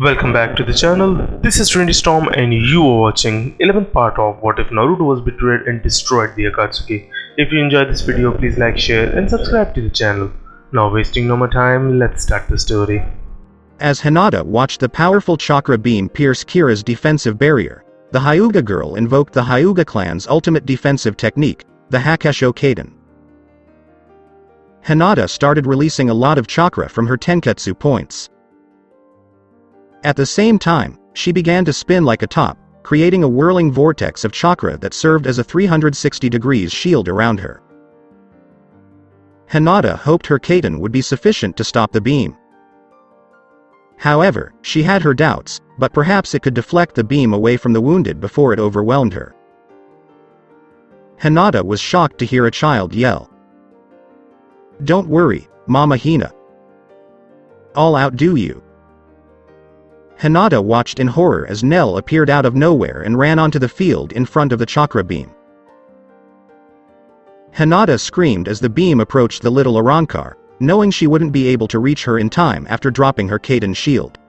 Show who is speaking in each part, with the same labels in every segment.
Speaker 1: Welcome back to the channel. This is Trinity Storm and you are watching 11th part of What If Naruto Was Betrayed and Destroyed the Akatsuki. If you enjoyed this video, please like, share and subscribe to the channel. Now wasting no more time, let's start the story.
Speaker 2: As Hinata watched the powerful chakra beam pierce Kira's defensive barrier, the Hyuga girl invoked the Hyuga clan's ultimate defensive technique, the Hakesho Kaiden. Hinata started releasing a lot of chakra from her tenketsu points. At the same time, she began to spin like a top, creating a whirling vortex of chakra that served as a 360 degrees shield around her. Hinata hoped her Kaiden would be sufficient to stop the beam. However, she had her doubts, but perhaps it could deflect the beam away from the wounded before it overwhelmed her. Hinata was shocked to hear a child yell. "Don't worry, Mama Hina. I'll outdo you." Hinata watched in horror as Nell appeared out of nowhere and ran onto the field in front of the chakra beam. Hinata screamed as the beam approached the little Arrancar, knowing she wouldn't be able to reach her in time after dropping her Kaiden shield.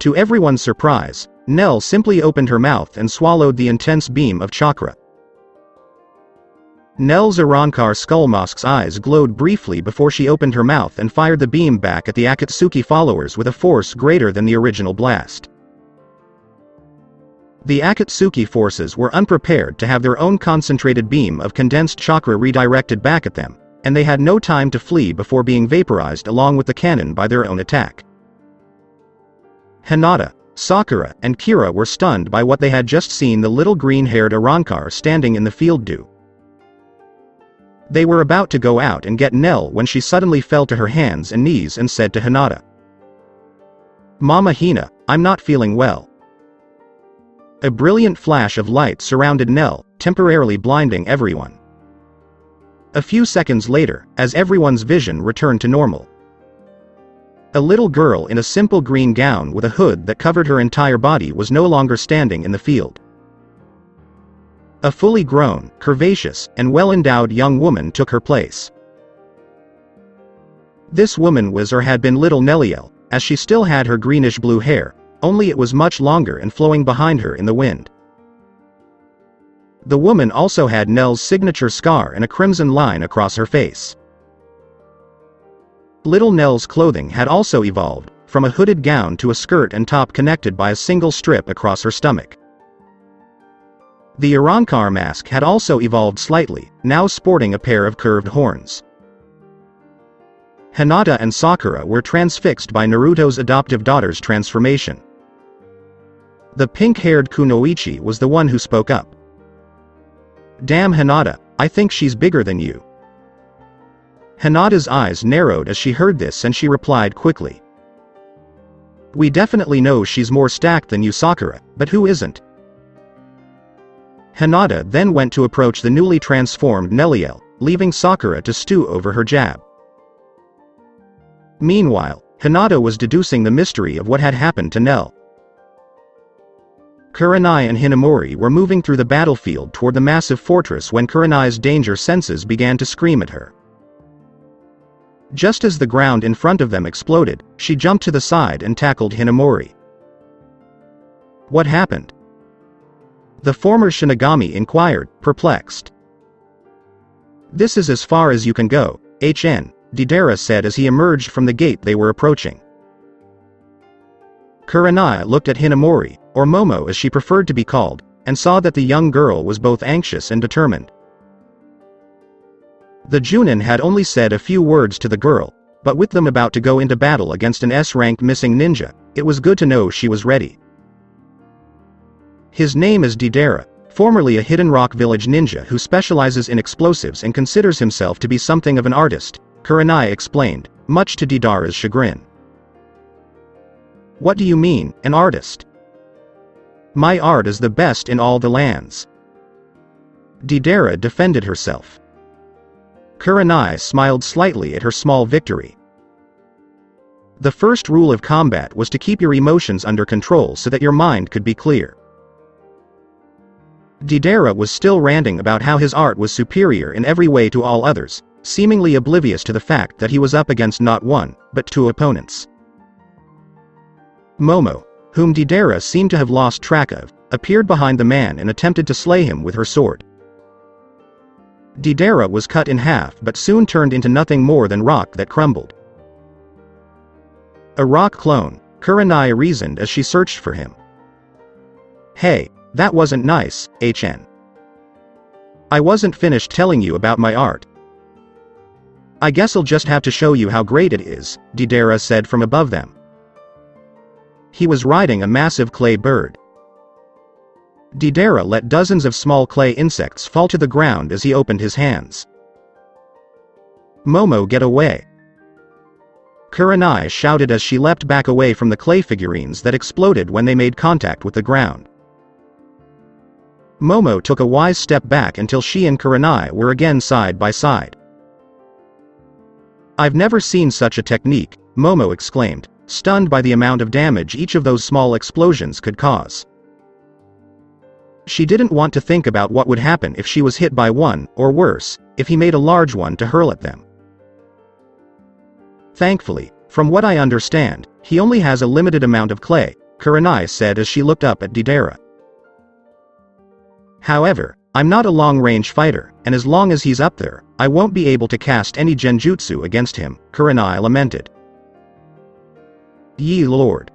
Speaker 2: To everyone's surprise, Nell simply opened her mouth and swallowed the intense beam of chakra. Nell's Arrancar Skullmask's eyes glowed briefly before she opened her mouth and fired the beam back at the Akatsuki followers with a force greater than the original blast. The Akatsuki forces were unprepared to have their own concentrated beam of condensed chakra redirected back at them, and they had no time to flee before being vaporized along with the cannon by their own attack. Hinata, Sakura, and Kira were stunned by what they had just seen: the little green-haired Arrancar standing in the field dew. They were about to go out and get Nell when she suddenly fell to her hands and knees and said to Hinata, "Mama Hina, I'm not feeling well." A brilliant flash of light surrounded Nell, temporarily blinding everyone. A few seconds later, as everyone's vision returned to normal, a little girl in a simple green gown with a hood that covered her entire body was no longer standing in the field. A fully grown, curvaceous, and well-endowed young woman took her place. This woman was or had been little Nelliel, as she still had her greenish-blue hair, only it was much longer and flowing behind her in the wind. The woman also had Nell's signature scar and a crimson line across her face. Little Nell's clothing had also evolved, from a hooded gown to a skirt and top connected by a single strip across her stomach. The Arrancar mask had also evolved slightly, now sporting a pair of curved horns. Hinata and Sakura were transfixed by Naruto's adoptive daughter's transformation. The pink-haired Kunoichi was the one who spoke up. "Damn Hinata, I think she's bigger than you." Hinata's eyes narrowed as she heard this and she replied quickly, "We definitely know she's more stacked than you, Sakura, but who isn't?" Hinata then went to approach the newly transformed Nelliel, leaving Sakura to stew over her jab. Meanwhile, Hinata was deducing the mystery of what had happened to Nell. Kurai and Hinamori were moving through the battlefield toward the massive fortress when Kuranai's danger senses began to scream at her. Just as the ground in front of them exploded, she jumped to the side and tackled Hinamori. "What happened?" the former Shinigami inquired, perplexed. "This is as far as you can go, Deidara said as he emerged from the gate they were approaching. Kurai looked at Hinamori, or Momo as she preferred to be called, and saw that the young girl was both anxious and determined. The Junin had only said a few words to the girl, but with them about to go into battle against an S-ranked missing ninja, it was good to know she was ready. "His name is Deidara, formerly a Hidden Rock Village ninja who specializes in explosives and considers himself to be something of an artist," Kurai explained, much to Deidara's chagrin. "What do you mean, an artist?" "My art is the best in all the lands." Deidara defended herself. Kurai smiled slightly at her small victory. The first rule of combat was to keep your emotions under control so that your mind could be clear. Deidara was still ranting about how his art was superior in every way to all others, seemingly oblivious to the fact that he was up against not one, but two opponents. Momo, whom Deidara seemed to have lost track of, appeared behind the man and attempted to slay him with her sword. Deidara was cut in half but soon turned into nothing more than rock that crumbled. A rock clone, Kurai reasoned as she searched for him. Hey, that wasn't nice, HN. I wasn't finished telling you about my art. I guess I'll just have to show you how great it is, Deidara said from above them. He was riding a massive clay bird. Deidara let dozens of small clay insects fall to the ground as he opened his hands. Momo, get away! Kurai shouted as she leapt back away from the clay figurines that exploded when they made contact with the ground. Momo took a wise step back until she and Kurai were again side by side. I've never seen such a technique, Momo exclaimed, stunned by the amount of damage each of those small explosions could cause. She didn't want to think about what would happen if she was hit by one, or worse, if he made a large one to hurl at them. Thankfully, from what I understand, he only has a limited amount of clay, Kurai said as she looked up at Deidara. However, I'm not a long-range fighter, and as long as he's up there, I won't be able to cast any genjutsu against him, Kurai lamented. Ye Lord!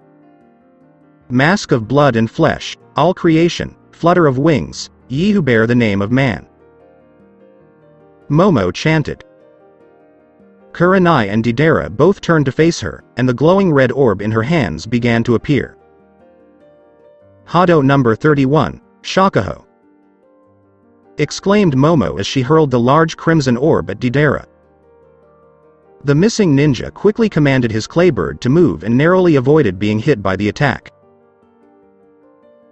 Speaker 2: Mask of blood and flesh, all creation, flutter of wings, ye who bear the name of man. Momo chanted. Kurai and Deidara both turned to face her, and the glowing red orb in her hands began to appear. Hado number 31, Shakuho! Exclaimed Momo as she hurled the large crimson orb at Deidara. The missing ninja quickly commanded his claybird to move and narrowly avoided being hit by the attack.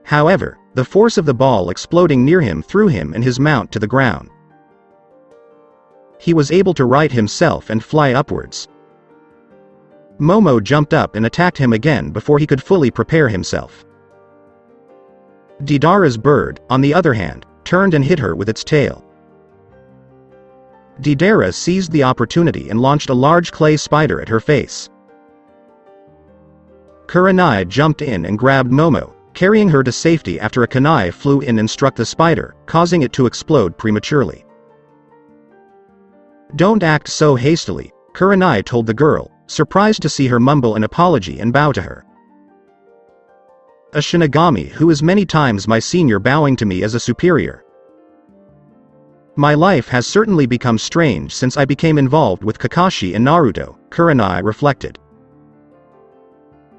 Speaker 2: However, the force of the ball exploding near him threw him and his mount to the ground. He was able to right himself and fly upwards. Momo jumped up and attacked him again before he could fully prepare himself. Deidara's bird, on the other hand, turned and hit her with its tail. Deidara seized the opportunity and launched a large clay spider at her face. Kurai jumped in and grabbed Momo, carrying her to safety after a kunai flew in and struck the spider, causing it to explode prematurely. Don't act so hastily, Kurai told the girl, surprised to see her mumble an apology and bow to her. A Shinigami who is many times my senior bowing to me as a superior. My life has certainly become strange since I became involved with Kakashi and Naruto, Kurai reflected.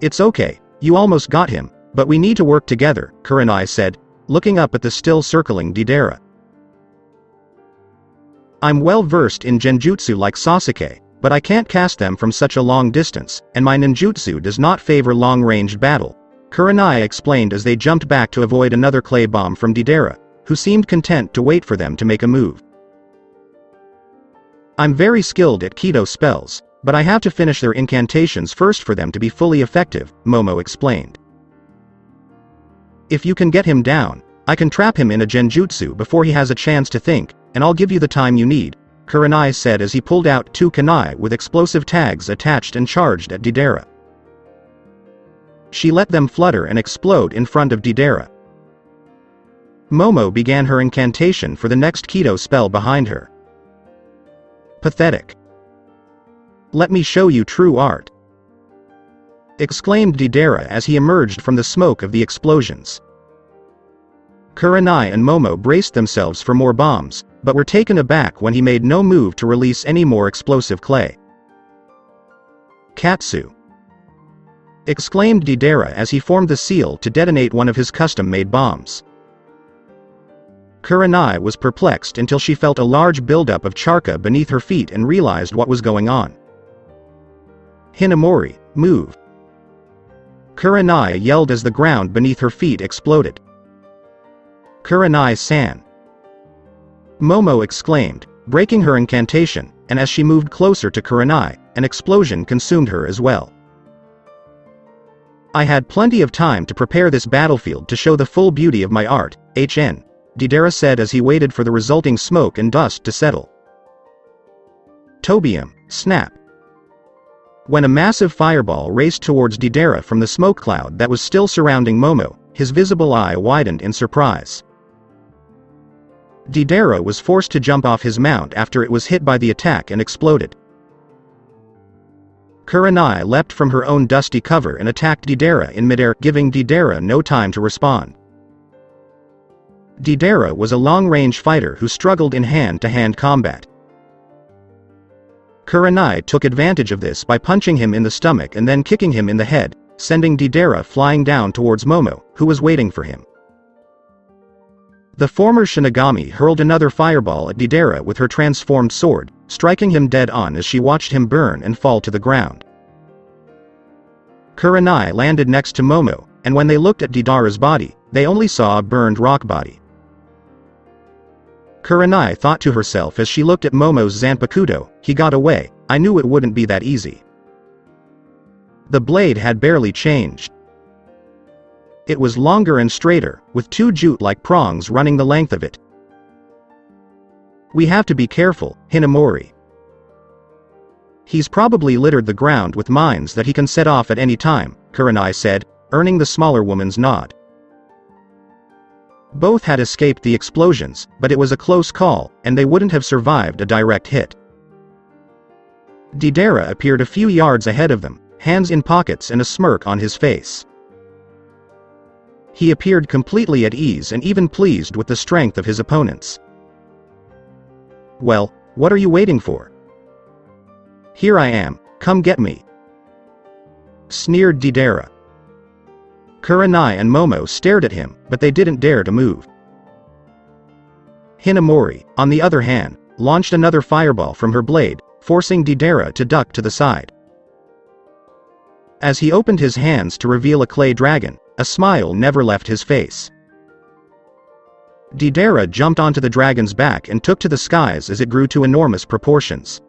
Speaker 2: It's okay, you almost got him, but we need to work together, Kurai said, looking up at the still circling Deidara. I'm well versed in genjutsu like Sasuke, but I can't cast them from such a long distance, and my ninjutsu does not favor long-ranged battle, Kurai explained as they jumped back to avoid another clay bomb from Deidara, who seemed content to wait for them to make a move. I'm very skilled at Kido spells, but I have to finish their incantations first for them to be fully effective, Momo explained. If you can get him down, I can trap him in a genjutsu before he has a chance to think, and I'll give you the time you need, Kurai said as he pulled out 2 kunai with explosive tags attached and charged at Deidara. She let them flutter and explode in front of Deidara. Momo began her incantation for the next Kido spell behind her. Pathetic. Let me show you true art, exclaimed Deidara as he emerged from the smoke of the explosions. Kurai and Momo braced themselves for more bombs, but were taken aback when he made no move to release any more explosive clay. Katsu! Exclaimed Deidara as he formed the seal to detonate one of his custom-made bombs. Kurai was perplexed until she felt a large buildup of charka beneath her feet and realized what was going on. Hinamori, move! Kurai yelled as the ground beneath her feet exploded. Kurai-san! Momo exclaimed, breaking her incantation, and as she moved closer to Kurai, an explosion consumed her as well. I had plenty of time to prepare this battlefield to show the full beauty of my art, HN, Deidara said as he waited for the resulting smoke and dust to settle. Tobium, snap! When a massive fireball raced towards Deidara from the smoke cloud that was still surrounding Momo, his visible eye widened in surprise. Deidara was forced to jump off his mount after it was hit by the attack and exploded. Kurai leapt from her own dusty cover and attacked Deidara in midair, giving Deidara no time to respond. Deidara was a long-range fighter who struggled in hand-to-hand combat. Kurai took advantage of this by punching him in the stomach and then kicking him in the head, sending Deidara flying down towards Momo, who was waiting for him. The former Shinigami hurled another fireball at Deidara with her transformed sword, striking him dead on as she watched him burn and fall to the ground. Kurai landed next to Momo, and when they looked at Deidara's body, they only saw a burned rock body. Kurai thought to herself as she looked at Momo's Zanpakuto, "He got away, I knew it wouldn't be that easy." The blade had barely changed. It was longer and straighter, with two jute-like prongs running the length of it. "We have to be careful, Hinamori. He's probably littered the ground with mines that he can set off at any time," Kurai said, earning the smaller woman's nod. Both had escaped the explosions, but it was a close call, and they wouldn't have survived a direct hit. Deidara appeared a few yards ahead of them, hands in pockets and a smirk on his face. He appeared completely at ease and even pleased with the strength of his opponents. "Well, what are you waiting for? Here I am, come get me," sneered Deidara. Kurai and Momo stared at him, but they didn't dare to move. Hinamori, on the other hand, launched another fireball from her blade, forcing Deidara to duck to the side. As he opened his hands to reveal a clay dragon, a smile never left his face. Deidara jumped onto the dragon's back and took to the skies as it grew to enormous proportions.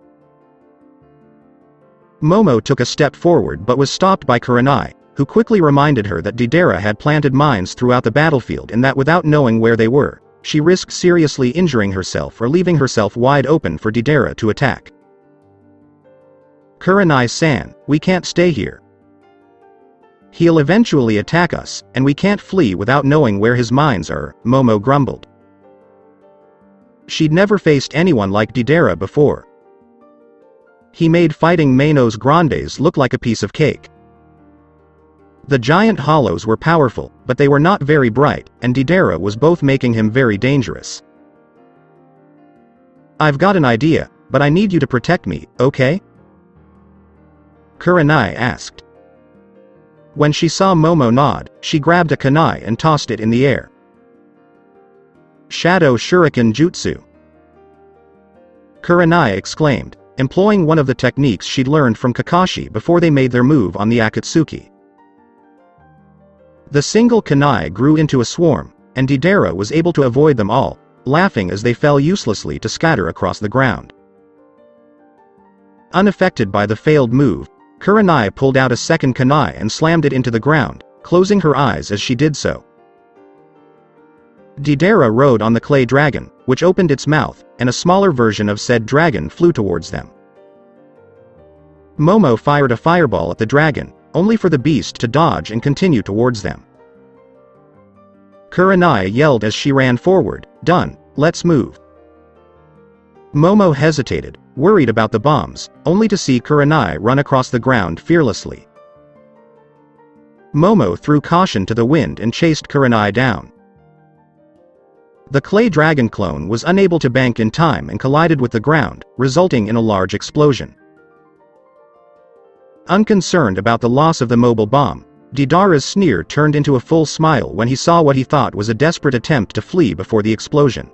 Speaker 2: Momo took a step forward but was stopped by Kurai, who quickly reminded her that Deidara had planted mines throughout the battlefield and that without knowing where they were, she risked seriously injuring herself or leaving herself wide open for Deidara to attack. "Kurai-san, we can't stay here. He'll eventually attack us, and we can't flee without knowing where his mines are," Momo grumbled. She'd never faced anyone like Deidara before. He made fighting Manos Grandes look like a piece of cake. The giant hollows were powerful, but they were not very bright, and Deidara was both making him very dangerous. "I've got an idea, but I need you to protect me, okay?" Kurai asked. When she saw Momo nod, she grabbed a kunai and tossed it in the air. "Shadow Shuriken Jutsu!" Kurai exclaimed, employing one of the techniques she'd learned from Kakashi before they made their move on the Akatsuki. The single kunai grew into a swarm, and Deidara was able to avoid them all, laughing as they fell uselessly to scatter across the ground. Unaffected by the failed move, Kurai pulled out a second kunai and slammed it into the ground, closing her eyes as she did so. Deidara rode on the clay dragon, which opened its mouth, and a smaller version of said dragon flew towards them. Momo fired a fireball at the dragon, only for the beast to dodge and continue towards them. Kurai yelled as she ran forward, "Done, let's move." Momo hesitated, worried about the bombs, only to see Kurai run across the ground fearlessly. Momo threw caution to the wind and chased Kurai down. The clay dragon clone was unable to bank in time and collided with the ground, resulting in a large explosion. Unconcerned about the loss of the mobile bomb, Deidara's sneer turned into a full smile when he saw what he thought was a desperate attempt to flee before the explosion.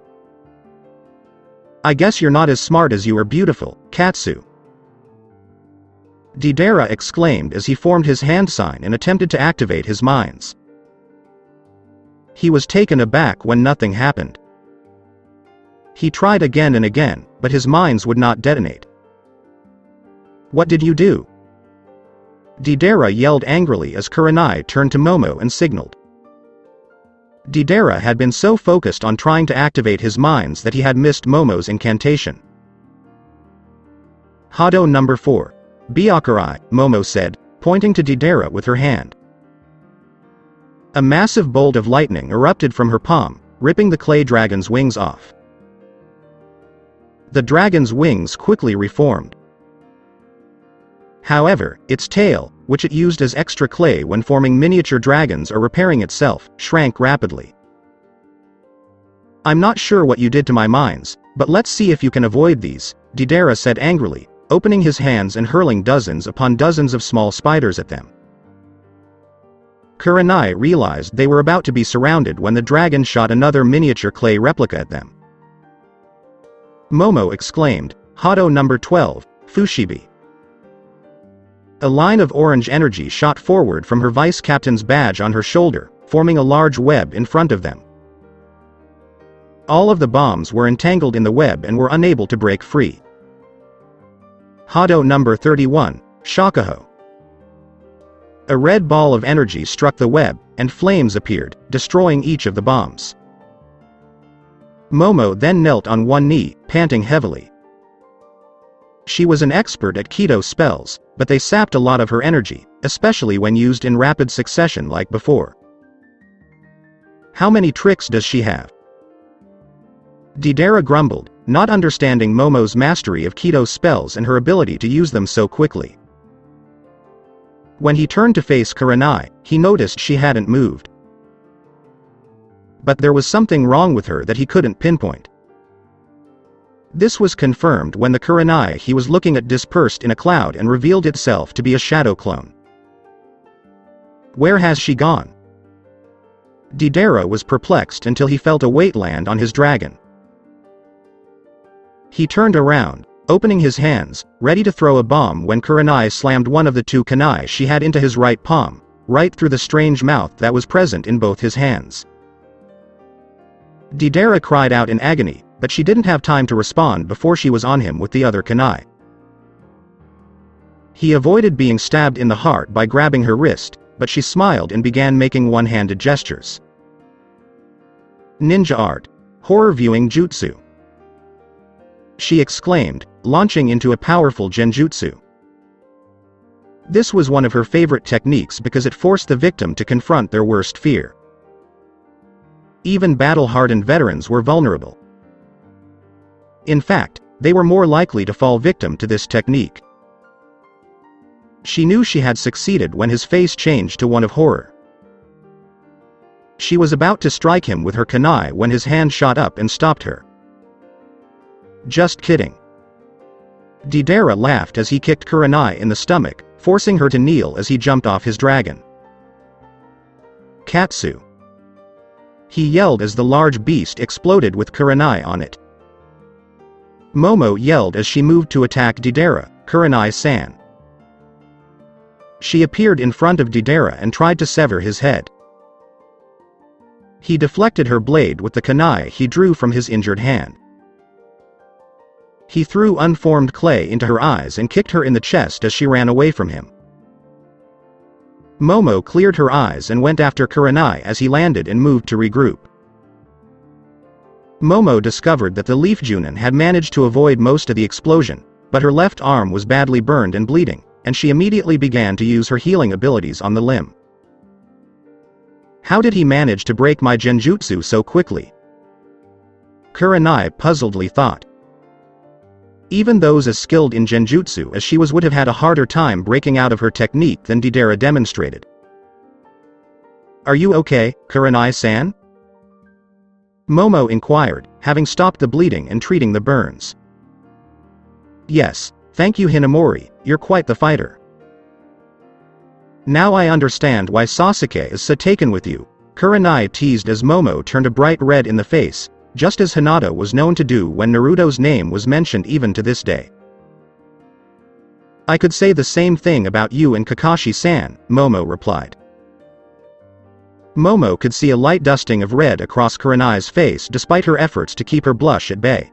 Speaker 2: "I guess you're not as smart as you are beautiful, Katsu," Deidara exclaimed as he formed his hand sign and attempted to activate his mines. He was taken aback when nothing happened. He tried again and again, but his mines would not detonate. "What did you do?" Deidara yelled angrily as Kurai turned to Momo and signaled. Deidara had been so focused on trying to activate his mines that he had missed Momo's incantation. Hado number 4. Byakurai, Momo said, pointing to Deidara with her hand. A massive bolt of lightning erupted from her palm, ripping the clay dragon's wings off. The dragon's wings quickly reformed. However, its tail, which it used as extra clay when forming miniature dragons or repairing itself, shrank rapidly. "I'm not sure what you did to my mines, but let's see if you can avoid these," Deidara said angrily, opening his hands and hurling dozens upon dozens of small spiders at them. Kurai realized they were about to be surrounded when the dragon shot another miniature clay replica at them. Momo exclaimed, "Hado number 12, Fushibi." A line of orange energy shot forward from her vice captain's badge on her shoulder, forming a large web in front of them. All of the bombs were entangled in the web and were unable to break free. Hado number 31, Shakaho. A red ball of energy struck the web, and flames appeared, destroying each of the bombs. Momo then knelt on one knee, panting heavily. She was an expert at Keto spells, but they sapped a lot of her energy, especially when used in rapid succession like before. "How many tricks does she have?" Deidara grumbled, not understanding Momo's mastery of Keto spells and her ability to use them so quickly. When he turned to face Kurai, he noticed she hadn't moved. But there was something wrong with her that he couldn't pinpoint. This was confirmed when the Kurai he was looking at dispersed in a cloud and revealed itself to be a shadow clone. Where has she gone? Deidara was perplexed until he felt a weight land on his dragon. He turned around, opening his hands, ready to throw a bomb when Kurai slammed one of the two kunai she had into his right palm, right through the strange mouth that was present in both his hands. Deidara cried out in agony, but she didn't have time to respond before she was on him with the other kunai. He avoided being stabbed in the heart by grabbing her wrist, but she smiled and began making one-handed gestures. "Ninja art. Horror viewing jutsu," she exclaimed, launching into a powerful genjutsu. This was one of her favorite techniques because it forced the victim to confront their worst fear. Even battle-hardened veterans were vulnerable. In fact, they were more likely to fall victim to this technique. She knew she had succeeded when his face changed to one of horror. She was about to strike him with her kunai when his hand shot up and stopped her. "Just kidding." Deidara laughed as he kicked Kurai in the stomach, forcing her to kneel as he jumped off his dragon. "Katsu!" he yelled as the large beast exploded with Kurai on it. Momo yelled as she moved to attack Deidara, Kurai-san. She appeared in front of Deidara and tried to sever his head. He deflected her blade with the kunai he drew from his injured hand. He threw unformed clay into her eyes and kicked her in the chest as she ran away from him. Momo cleared her eyes and went after Kurai as he landed and moved to regroup. Momo discovered that the leaf Junin had managed to avoid most of the explosion, but her left arm was badly burned and bleeding, and she immediately began to use her healing abilities on the limb. "How did he manage to break my genjutsu so quickly?" Kurai puzzledly thought. Even those as skilled in genjutsu as she was would have had a harder time breaking out of her technique than Deidara demonstrated. "Are you okay, Kurai-san?" Momo inquired, having stopped the bleeding and treating the burns. "Yes, thank you Hinamori, you're quite the fighter." "Now I understand why Sasuke is so taken with you," Kurai teased as Momo turned a bright red in the face, just as Hinata was known to do when Naruto's name was mentioned even to this day. "I could say the same thing about you and Kakashi-san," Momo replied. Momo could see a light dusting of red across Kurenai's face despite her efforts to keep her blush at bay.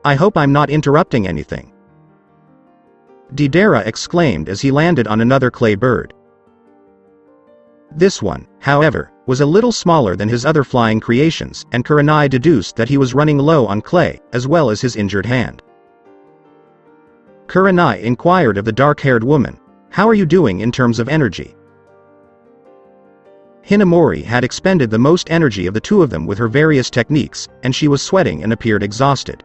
Speaker 2: "I hope I'm not interrupting anything," Deidara exclaimed as he landed on another clay bird. This one, however, was a little smaller than his other flying creations, and Kurai deduced that he was running low on clay, as well as his injured hand. Kurai inquired of the dark-haired woman. "How are you doing in terms of energy?" Hinamori had expended the most energy of the two of them with her various techniques, and she was sweating and appeared exhausted.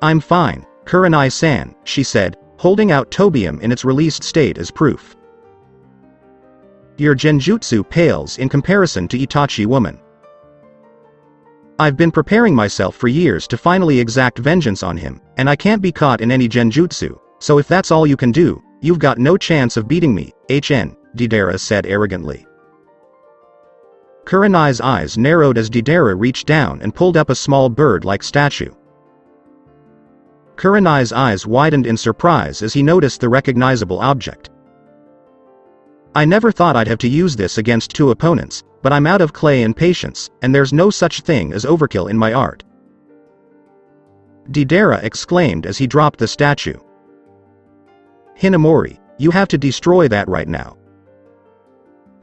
Speaker 2: "I'm fine, Kurai-san," she said, holding out tobium in its released state as proof. "Your genjutsu pales in comparison to Itachi woman. I've been preparing myself for years to finally exact vengeance on him, and I can't be caught in any genjutsu, so if that's all you can do, you've got no chance of beating me, Deidara said arrogantly. Kurai's eyes narrowed as Deidara reached down and pulled up a small bird-like statue. Kurai's eyes widened in surprise as he noticed the recognizable object. "I never thought I'd have to use this against two opponents, but I'm out of clay and patience, and there's no such thing as overkill in my art," Deidara exclaimed as he dropped the statue. "Hinamori, you have to destroy that right now,"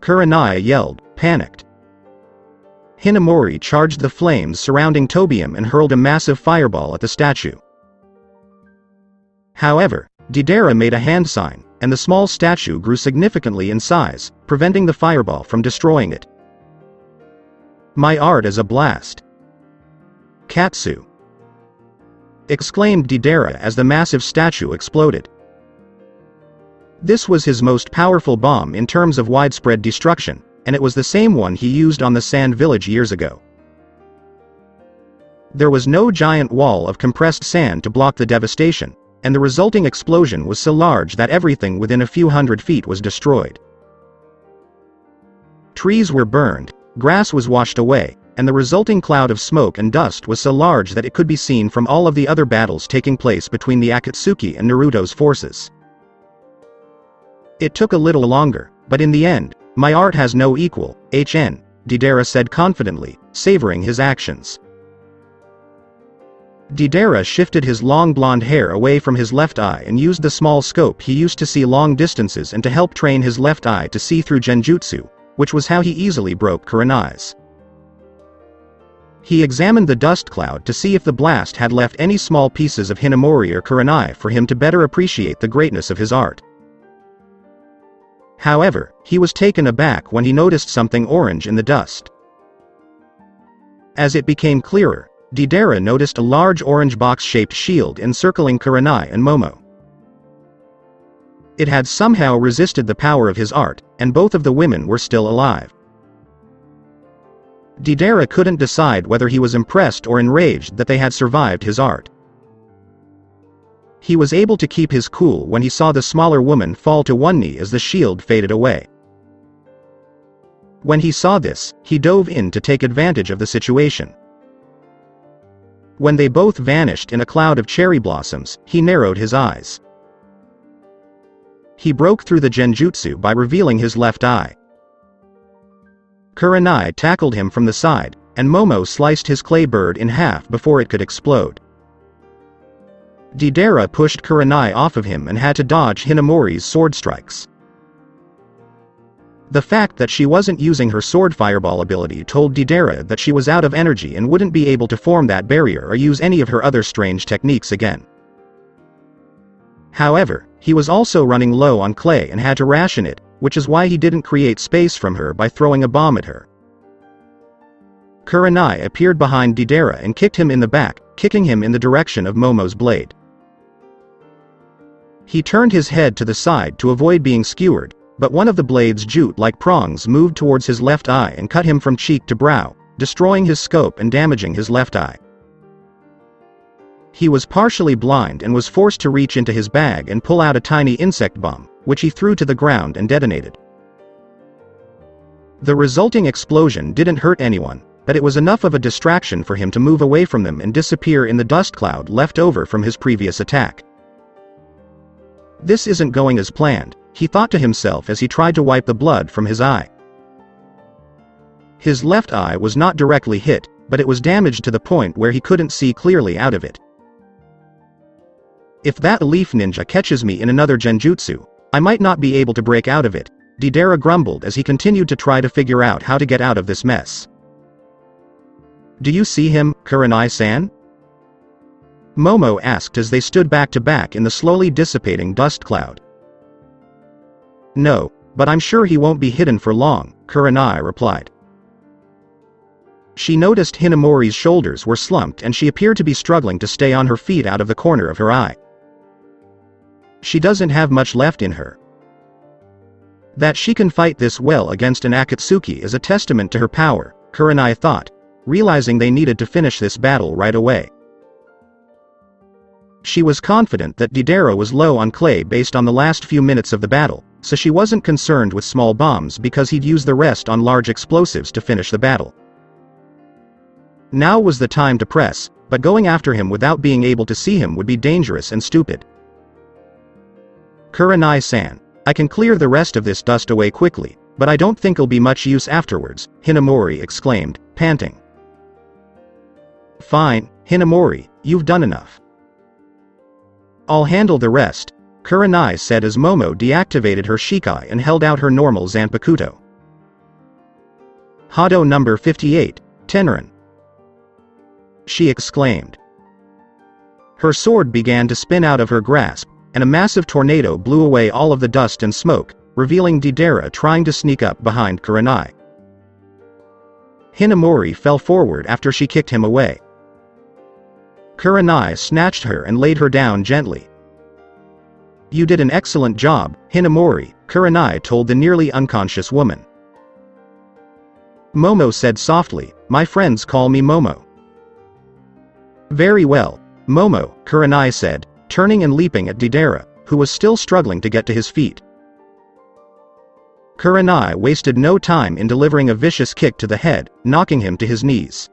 Speaker 2: Kurai yelled, panicked. Hinamori charged the flames surrounding tobium and hurled a massive fireball at the statue. However, Deidara made a hand sign, and the small statue grew significantly in size, preventing the fireball from destroying it. "My art is a blast. Katsu!" exclaimed Deidara as the massive statue exploded. This was his most powerful bomb in terms of widespread destruction, and it was the same one he used on the Sand Village years ago. There was no giant wall of compressed sand to block the devastation, and the resulting explosion was so large that everything within a few hundred feet was destroyed. Trees were burned, grass was washed away, and the resulting cloud of smoke and dust was so large that it could be seen from all of the other battles taking place between the Akatsuki and Naruto's forces. "It took a little longer, but in the end, my art has no equal, Deidara said confidently, savoring his actions. Deidara shifted his long blonde hair away from his left eye and used the small scope he used to see long distances and to help train his left eye to see through genjutsu, which was how he easily broke Kurai's. He examined the dust cloud to see if the blast had left any small pieces of Hinamori or Kurai for him to better appreciate the greatness of his art. However, he was taken aback when he noticed something orange in the dust. As it became clearer, Deidara noticed a large orange box-shaped shield encircling Kurai and Momo. It had somehow resisted the power of his art, and both of the women were still alive. Deidara couldn't decide whether he was impressed or enraged that they had survived his art. He was able to keep his cool when he saw the smaller woman fall to one knee as the shield faded away. When he saw this, he dove in to take advantage of the situation. When they both vanished in a cloud of cherry blossoms, he narrowed his eyes. He broke through the genjutsu by revealing his left eye. Kurai tackled him from the side, and Momo sliced his clay bird in half before it could explode. Deidara pushed Kurai off of him and had to dodge Hinamori's sword strikes. The fact that she wasn't using her sword fireball ability told Deidara that she was out of energy and wouldn't be able to form that barrier or use any of her other strange techniques again. However, he was also running low on clay and had to ration it, which is why he didn't create space from her by throwing a bomb at her. Kurai appeared behind Deidara and kicked him in the back, kicking him in the direction of Momo's blade. He turned his head to the side to avoid being skewered, but one of the blade's jute-like prongs moved towards his left eye and cut him from cheek to brow, destroying his scope and damaging his left eye. He was partially blind and was forced to reach into his bag and pull out a tiny insect bomb, which he threw to the ground and detonated. The resulting explosion didn't hurt anyone, but it was enough of a distraction for him to move away from them and disappear in the dust cloud left over from his previous attack. This isn't going as planned, he thought to himself as he tried to wipe the blood from his eye. His left eye was not directly hit, but it was damaged to the point where he couldn't see clearly out of it. If that leaf ninja catches me in another genjutsu, I might not be able to break out of it, Deidara grumbled as he continued to try to figure out how to get out of this mess. Do you see him, Kurai-san? Momo asked as they stood back to back in the slowly dissipating dust cloud. No, but I'm sure he won't be hidden for long, Kurai replied. She noticed Hinamori's shoulders were slumped and she appeared to be struggling to stay on her feet out of the corner of her eye. She doesn't have much left in her. That she can fight this well against an Akatsuki is a testament to her power, Kurai thought, realizing they needed to finish this battle right away. She was confident that Deidara was low on clay based on the last few minutes of the battle, so she wasn't concerned with small bombs because he'd use the rest on large explosives to finish the battle. Now was the time to press, but going after him without being able to see him would be dangerous and stupid. Kurai-san, I can clear the rest of this dust away quickly, but I don't think it'll be much use afterwards, Hinamori exclaimed, panting. Fine, Hinamori, you've done enough. I'll handle the rest, Kurai said as Momo deactivated her Shikai and held out her normal Zanpakuto. Hado number 58, Tenrin. She exclaimed. Her sword began to spin out of her grasp, and a massive tornado blew away all of the dust and smoke, revealing Deidara trying to sneak up behind Kurai. Hinamori fell forward after she kicked him away. Kurai snatched her and laid her down gently. You did an excellent job, Hinamori, Kurai told the nearly unconscious woman. Momo said softly, my friends call me Momo. Very well, Momo, Kurai said, turning and leaping at Deidara, who was still struggling to get to his feet. Kurai wasted no time in delivering a vicious kick to the head, knocking him to his knees.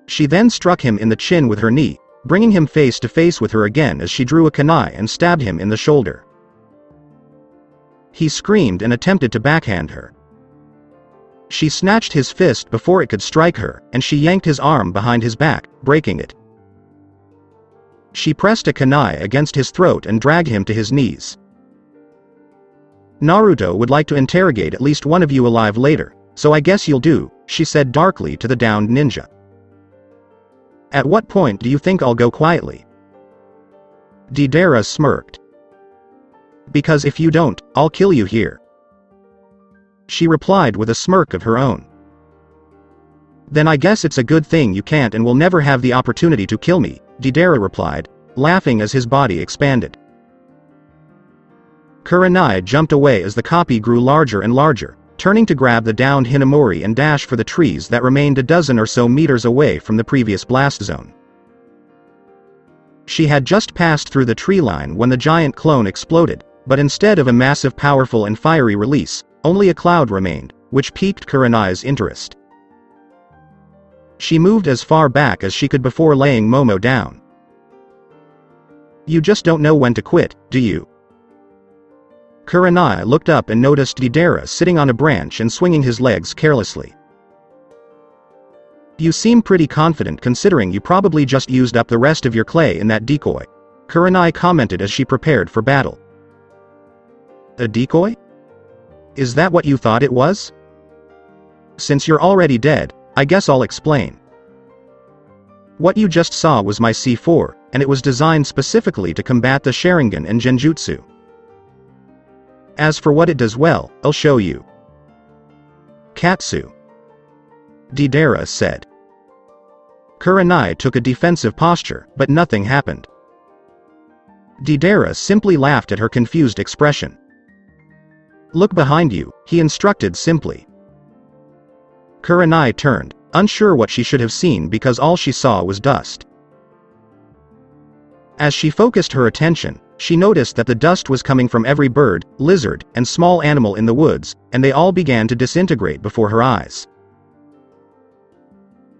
Speaker 2: She then struck him in the chin with her knee, bringing him face to face with her again as she drew a kunai and stabbed him in the shoulder. He screamed and attempted to backhand her. She snatched his fist before it could strike her, and she yanked his arm behind his back, breaking it. She pressed a kunai against his throat and dragged him to his knees. Naruto would like to interrogate at least one of you alive later, so I guess you'll do, she said darkly to the downed ninja. At what point do you think I'll go quietly? Deidara smirked. Because if you don't, I'll kill you here. She replied with a smirk of her own. Then I guess it's a good thing you can't and will never have the opportunity to kill me, Deidara replied, laughing as his body expanded. Kurai jumped away as the copy grew larger and larger, turning to grab the downed Hinamori and dash for the trees that remained a dozen or so meters away from the previous blast zone. She had just passed through the tree line when the giant clone exploded, but instead of a massive powerful and fiery release, only a cloud remained, which piqued Kurai's interest. She moved as far back as she could before laying Momo down. You just don't know when to quit, do you? Kurai looked up and noticed Deidara sitting on a branch and swinging his legs carelessly. You seem pretty confident considering you probably just used up the rest of your clay in that decoy, Kurai commented as she prepared for battle. A decoy? Is that what you thought it was? Since you're already dead, I guess I'll explain. What you just saw was my C4, and it was designed specifically to combat the Sharingan and Genjutsu. As for what it does well, I'll show you. Katsu. Deidara said. Kurai took a defensive posture, but nothing happened. Deidara simply laughed at her confused expression. Look behind you, he instructed simply. Kurai turned, unsure what she should have seen because all she saw was dust. As she focused her attention, she noticed that the dust was coming from every bird, lizard, and small animal in the woods, and they all began to disintegrate before her eyes.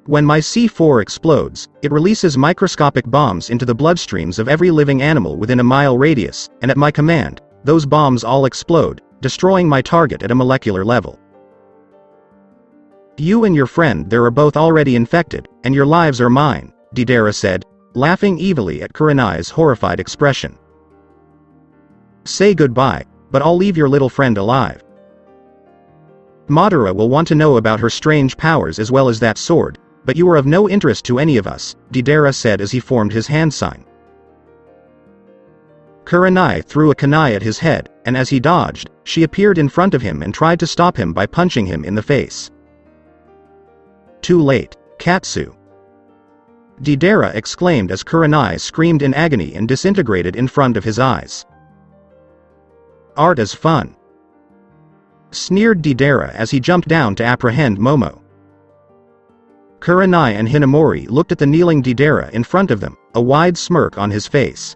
Speaker 2: When my C4 explodes, it releases microscopic bombs into the bloodstreams of every living animal within a mile radius, and at my command, those bombs all explode, destroying my target at a molecular level. You and your friend there are both already infected, and your lives are mine, Deidara said, laughing evilly at Kurai's horrified expression. Say goodbye, but I'll leave your little friend alive. Madara will want to know about her strange powers as well as that sword, but you were of no interest to any of us, Deidara said as he formed his hand sign. Kurai threw a kunai at his head, and as he dodged, she appeared in front of him and tried to stop him by punching him in the face. Too late, Katsu! Deidara exclaimed as Kurai screamed in agony and disintegrated in front of his eyes. Art is fun, sneered Deidara as he jumped down to apprehend Momo. Kurai and Hinamori looked at the kneeling Deidara in front of them, a wide smirk on his face.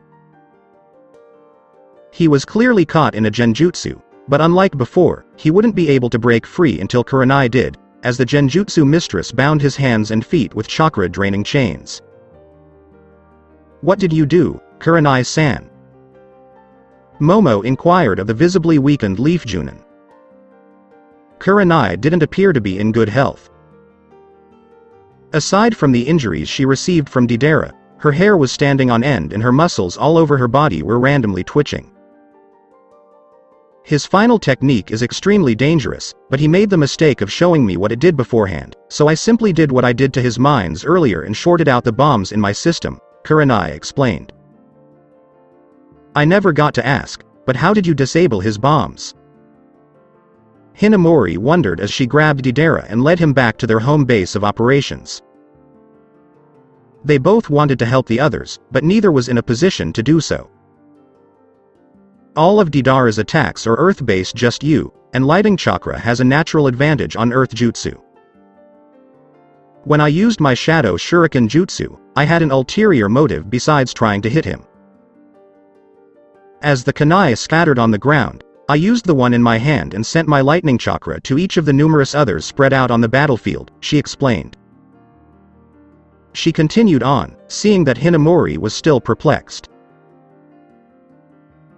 Speaker 2: He was clearly caught in a genjutsu, but unlike before, he wouldn't be able to break free until Kurai did, as the genjutsu mistress bound his hands and feet with chakra-draining chains. What did you do, Kurai-san? Momo inquired of the visibly weakened Leaf Junin. Kurai didn't appear to be in good health. Aside from the injuries she received from Deidara, her hair was standing on end and her muscles all over her body were randomly twitching. His final technique is extremely dangerous, but he made the mistake of showing me what it did beforehand, so I simply did what I did to his mines earlier and shorted out the bombs in my system, Kurai explained. I never got to ask, but how did you disable his bombs? Hinamori wondered as she grabbed Deidara and led him back to their home base of operations. They both wanted to help the others, but neither was in a position to do so. All of Deidara's attacks are earth-based just you, and lighting chakra has a natural advantage on earth jutsu. When I used my shadow shuriken jutsu, I had an ulterior motive besides trying to hit him. As the kunai scattered on the ground, I used the one in my hand and sent my lightning chakra to each of the numerous others spread out on the battlefield, she explained. She continued on, seeing that Hinamori was still perplexed.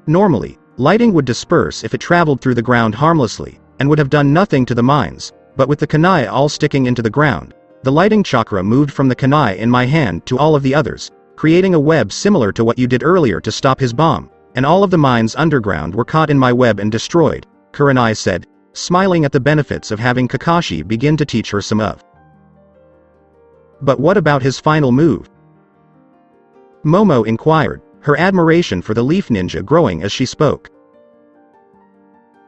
Speaker 2: Normally, lighting would disperse if it traveled through the ground harmlessly, and would have done nothing to the mines, but with the kunai all sticking into the ground, the lighting chakra moved from the kunai in my hand to all of the others, creating a web similar to what you did earlier to stop his bomb, and all of the mines underground were caught in my web and destroyed, Kurai said, smiling at the benefits of having Kakashi begin to teach her some of. But what about his final move? Momo inquired, her admiration for the leaf ninja growing as she spoke.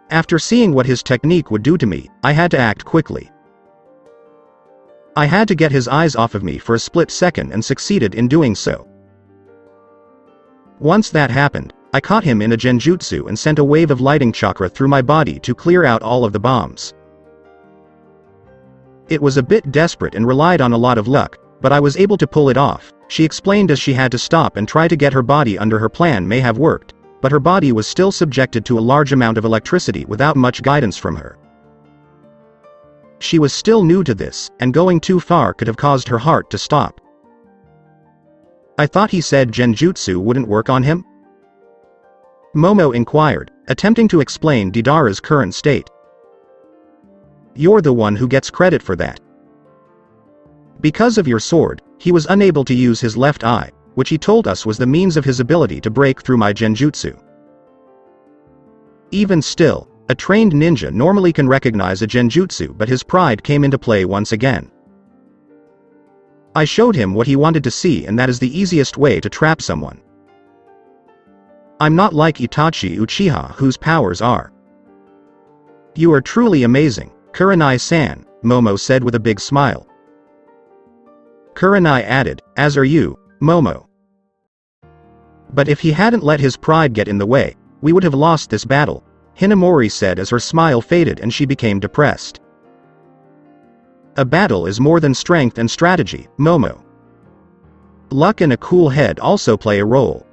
Speaker 2: After seeing what his technique would do to me, I had to act quickly. I had to get his eyes off of me for a split second and succeeded in doing so. Once that happened, I caught him in a genjutsu and sent a wave of lighting chakra through my body to clear out all of the bombs. It was a bit desperate and relied on a lot of luck, but I was able to pull it off, she explained as she had to stop and try to get her body under her plan may have worked, but her body was still subjected to a large amount of electricity without much guidance from her. She was still new to this, and going too far could have caused her heart to stop. I thought he said genjutsu wouldn't work on him? Momo inquired, attempting to explain Deidara's current state. You're the one who gets credit for that. Because of your sword, he was unable to use his left eye, which he told us was the means of his ability to break through my genjutsu. Even still, a trained ninja normally can recognize a genjutsu, but his pride came into play once again. I showed him what he wanted to see, and that is the easiest way to trap someone. I'm not like Itachi Uchiha, whose powers are. You are truly amazing, Kurai-san, Momo said with a big smile. Kurai added, as are you, Momo. But if he hadn't let his pride get in the way, we would have lost this battle, Hinamori said as her smile faded and she became depressed. A battle is more than strength and strategy, Momo. Luck and a cool head also play a role.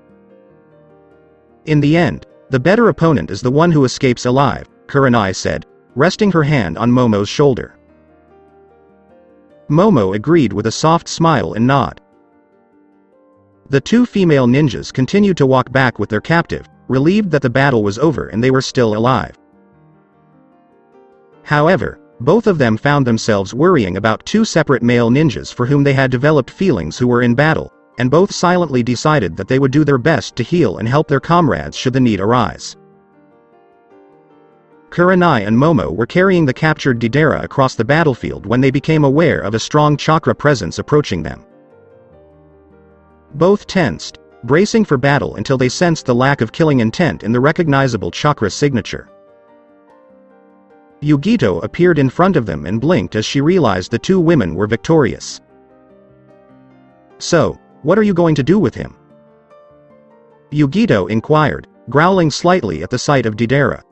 Speaker 2: In the end, the better opponent is the one who escapes alive, Kurai said, resting her hand on Momo's shoulder. Momo agreed with a soft smile and nod. The two female ninjas continued to walk back with their captive, relieved that the battle was over and they were still alive. However, both of them found themselves worrying about two separate male ninjas for whom they had developed feelings who were in battle, and both silently decided that they would do their best to heal and help their comrades should the need arise. Kurai and Momo were carrying the captured Deidara across the battlefield when they became aware of a strong chakra presence approaching them. Both tensed, bracing for battle until they sensed the lack of killing intent in the recognizable chakra signature. Yugito appeared in front of them and blinked as she realized the two women were victorious. "So, what are you going to do with him?" Yugito inquired, growling slightly at the sight of Deidara.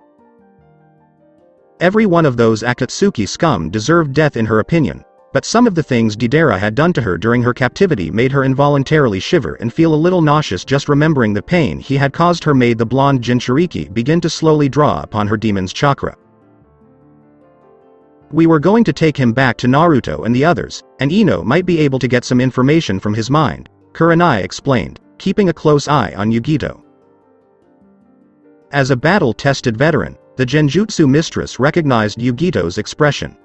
Speaker 2: Every one of those Akatsuki scum deserved death in her opinion, but some of the things Deidara had done to her during her captivity made her involuntarily shiver and feel a little nauseous. Just remembering the pain he had caused her made the blonde Jinchuriki begin to slowly draw upon her demon's chakra. "We were going to take him back to Naruto and the others, and Ino might be able to get some information from his mind," Kurai explained, keeping a close eye on Yugito. As a battle-tested veteran, the Genjutsu mistress recognized Yugito's expression.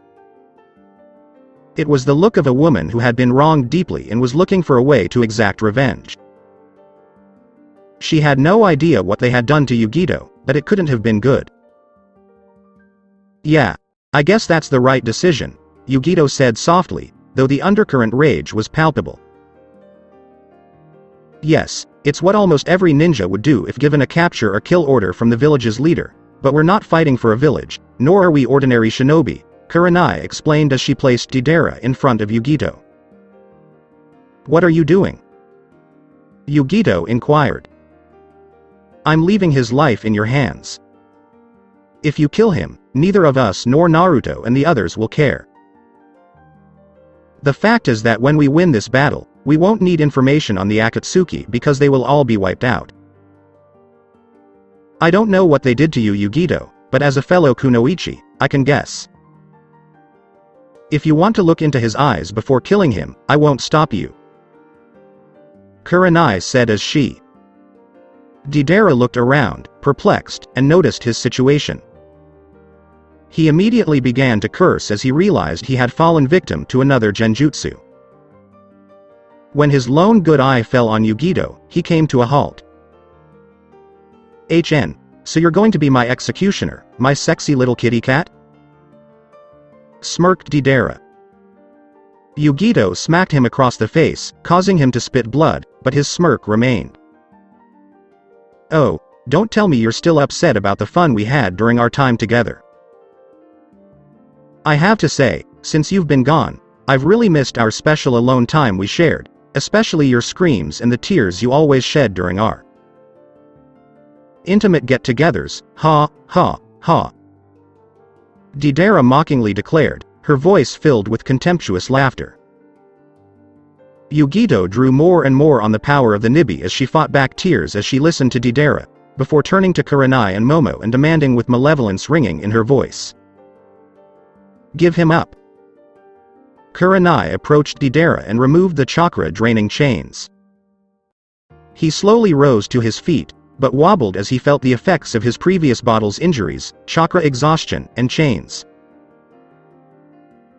Speaker 2: It was the look of a woman who had been wronged deeply and was looking for a way to exact revenge. She had no idea what they had done to Yugito, but it couldn't have been good. "Yeah, I guess that's the right decision," Yugito said softly, though the undercurrent rage was palpable. "Yes, it's what almost every ninja would do if given a capture or kill order from the village's leader, but we're not fighting for a village, nor are we ordinary shinobi," Kurai explained as she placed Deidara in front of Yugito. "What are you doing?" Yugito inquired. "I'm leaving his life in your hands. If you kill him, neither of us nor Naruto and the others will care. The fact is that when we win this battle, we won't need information on the Akatsuki because they will all be wiped out. I don't know what they did to you, Yugito, but as a fellow kunoichi, I can guess. If you want to look into his eyes before killing him, I won't stop you," Kurai said as she. Deidara looked around, perplexed, and noticed his situation. He immediately began to curse as he realized he had fallen victim to another genjutsu. When his lone good eye fell on Yugito, he came to a halt. So you're going to be my executioner, my sexy little kitty cat?" smirked Deidara. Yugito smacked him across the face, causing him to spit blood, but his smirk remained. "Oh, don't tell me you're still upset about the fun we had during our time together. I have to say, since you've been gone, I've really missed our special alone time we shared, especially your screams and the tears you always shed during our intimate get-togethers, ha, ha, ha," Deidara mockingly declared, her voice filled with contemptuous laughter. Yugito drew more and more on the power of the Nibi as she fought back tears as she listened to Deidara, before turning to Kurai and Momo and demanding with malevolence ringing in her voice. "Give him up." Kurai approached Deidara and removed the chakra-draining chains. He slowly rose to his feet, but wobbled as he felt the effects of his previous battle's injuries, chakra exhaustion, and chains.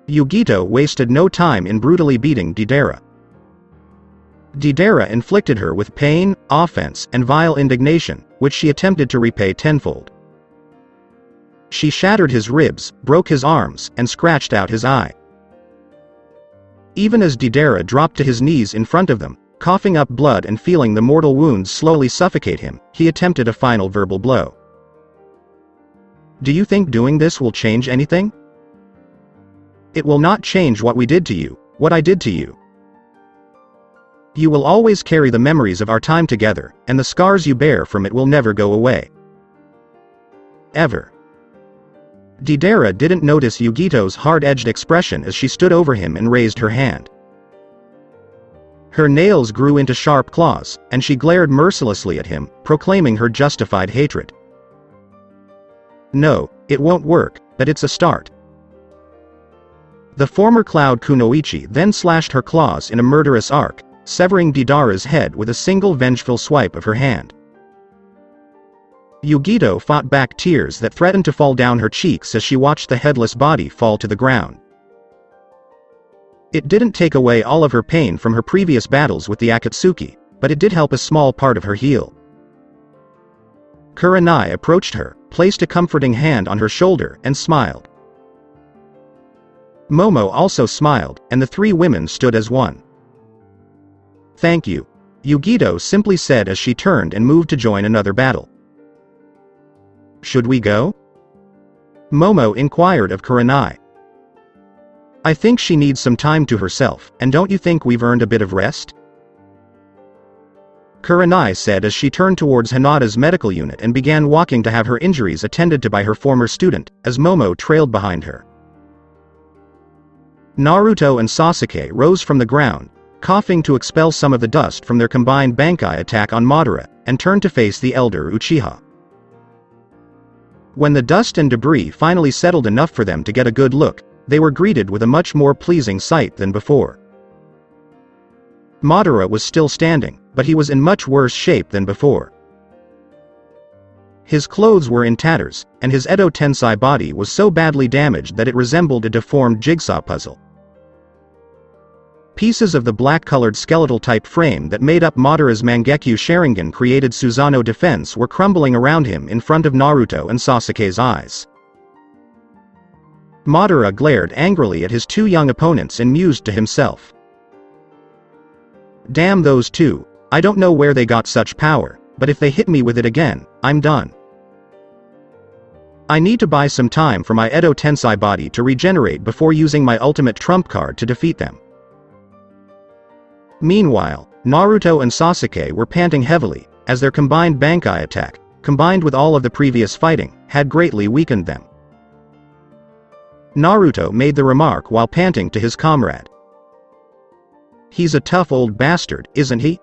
Speaker 2: Yugito wasted no time in brutally beating Deidara. Deidara inflicted her with pain, offense, and vile indignation, which she attempted to repay tenfold. She shattered his ribs, broke his arms, and scratched out his eye. Even as Deidara dropped to his knees in front of them, coughing up blood and feeling the mortal wounds slowly suffocate him, he attempted a final verbal blow. "Do you think doing this will change anything?" "It will not change what we did to you, what I did to you. You will always carry the memories of our time together, and the scars you bear from it will never go away. Ever." Deidara didn't notice Yugito's hard-edged expression as she stood over him and raised her hand. Her nails grew into sharp claws, and she glared mercilessly at him, proclaiming her justified hatred. "No, it won't work, but it's a start." The former Cloud Kunoichi then slashed her claws in a murderous arc, severing Deidara's head with a single vengeful swipe of her hand. Yugito fought back tears that threatened to fall down her cheeks as she watched the headless body fall to the ground. It didn't take away all of her pain from her previous battles with the Akatsuki, but it did help a small part of her heal. Kurai approached her, placed a comforting hand on her shoulder, and smiled. Momo also smiled, and the three women stood as one. "Thank you," Yugito simply said as she turned and moved to join another battle. "Should we go?" Momo inquired of Kurai. "I think she needs some time to herself, and don't you think we've earned a bit of rest?" Kurai said as she turned towards Hinata's medical unit and began walking to have her injuries attended to by her former student, as Momo trailed behind her. Naruto and Sasuke rose from the ground, coughing to expel some of the dust from their combined Bankai attack on Madara, and turned to face the elder Uchiha. When the dust and debris finally settled enough for them to get a good look, they were greeted with a much more pleasing sight than before. Madara was still standing, but he was in much worse shape than before. His clothes were in tatters, and his Edo Tensei body was so badly damaged that it resembled a deformed jigsaw puzzle. Pieces of the black-colored skeletal-type frame that made up Madara's Mangekyo Sharingan-created Susanoo defense were crumbling around him in front of Naruto and Sasuke's eyes. Madara glared angrily at his two young opponents and mused to himself. "Damn those two, I don't know where they got such power, but if they hit me with it again, I'm done. I need to buy some time for my Edo Tensei body to regenerate before using my ultimate trump card to defeat them." Meanwhile, Naruto and Sasuke were panting heavily, as their combined Bankai attack, combined with all of the previous fighting, had greatly weakened them. Naruto made the remark while panting to his comrade. "He's a tough old bastard, isn't he?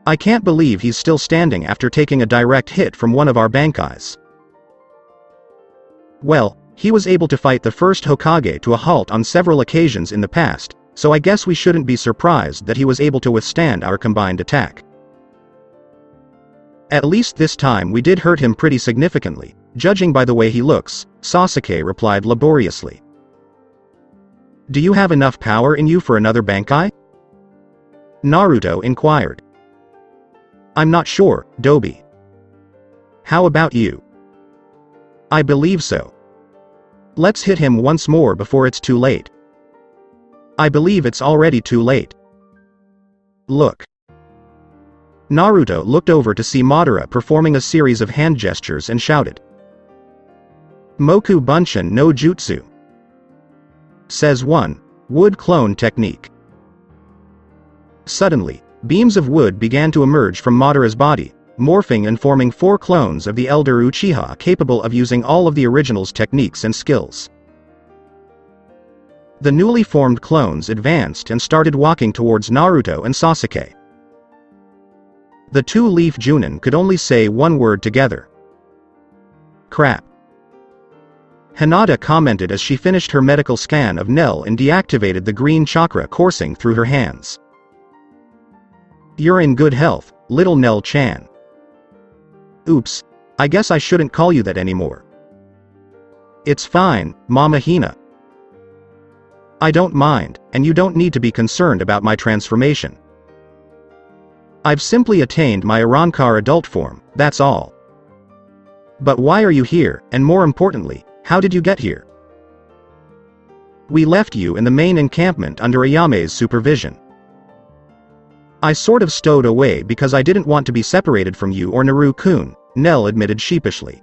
Speaker 2: I can't believe he's still standing after taking a direct hit from one of our Bankais." "Well, he was able to fight the first Hokage to a halt on several occasions in the past, so I guess we shouldn't be surprised that he was able to withstand our combined attack. At least this time we did hurt him pretty significantly, judging by the way he looks," Sasuke replied laboriously. "Do you have enough power in you for another Bankai?" Naruto inquired. "I'm not sure, Dobi. How about you?" "I believe so. Let's hit him once more before it's too late." "I believe it's already too late. Look." Naruto looked over to see Madara performing a series of hand gestures and shouted. "Moku Bunshin no Jutsu. Says 1. Wood Clone Technique." Suddenly, beams of wood began to emerge from Madara's body, morphing and forming 4 clones of the elder Uchiha capable of using all of the original's techniques and skills. The newly formed clones advanced and started walking towards Naruto and Sasuke. The two-leaf Junin could only say one word together. "Crap." Hinata commented as she finished her medical scan of Nell and deactivated the green chakra coursing through her hands. "You're in good health, little Nell-chan." "Oops, I guess I shouldn't call you that anymore." "It's fine, Mama Hina. I don't mind, and you don't need to be concerned about my transformation. I've simply attained my Arankar adult form, that's all." "But why are you here, and more importantly, how did you get here?" "We left you in the main encampment under Ayame's supervision. I sort of stowed away because I didn't want to be separated from you or Naru-kun," Nell admitted sheepishly.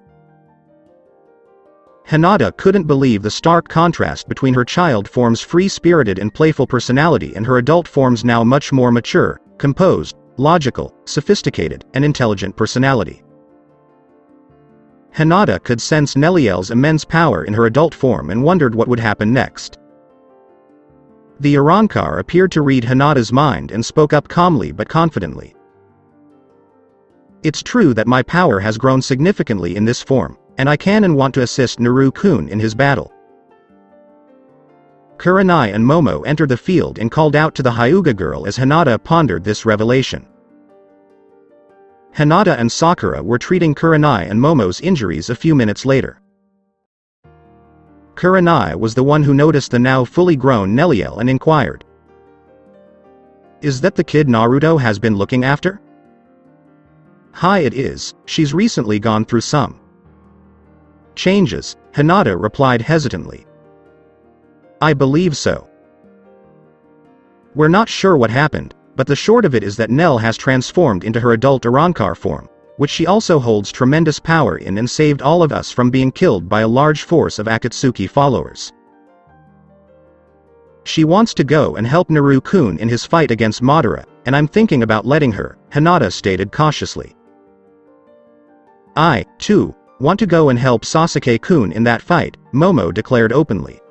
Speaker 2: Hinata couldn't believe the stark contrast between her child form's free-spirited and playful personality and her adult form's now much more mature, composed, logical, sophisticated, and intelligent personality. Hinata could sense Nelliel's immense power in her adult form and wondered what would happen next. The Arankar appeared to read Hinata's mind and spoke up calmly but confidently. "It's true that my power has grown significantly in this form, and I can and want to assist Naru-kun in his battle." Kurai and Momo entered the field and called out to the Hyuga girl as Hinata pondered this revelation. Hinata and Sakura were treating Kurai and Momo's injuries a few minutes later. Kurai was the one who noticed the now fully grown Nelliel and inquired. "Is that the kid Naruto has been looking after?" Hi, it is. She's recently gone through some changes, Hinata replied hesitantly. I believe so. We're not sure what happened, but the short of it is that Nell has transformed into her adult Arrancar form, which she also holds tremendous power in, and saved all of us from being killed by a large force of Akatsuki followers. She wants to go and help Naruto-kun in his fight against Madara, and I'm thinking about letting her, Hinata stated cautiously. I, too, want to go and help Sasuke-kun in that fight, Momo declared openly.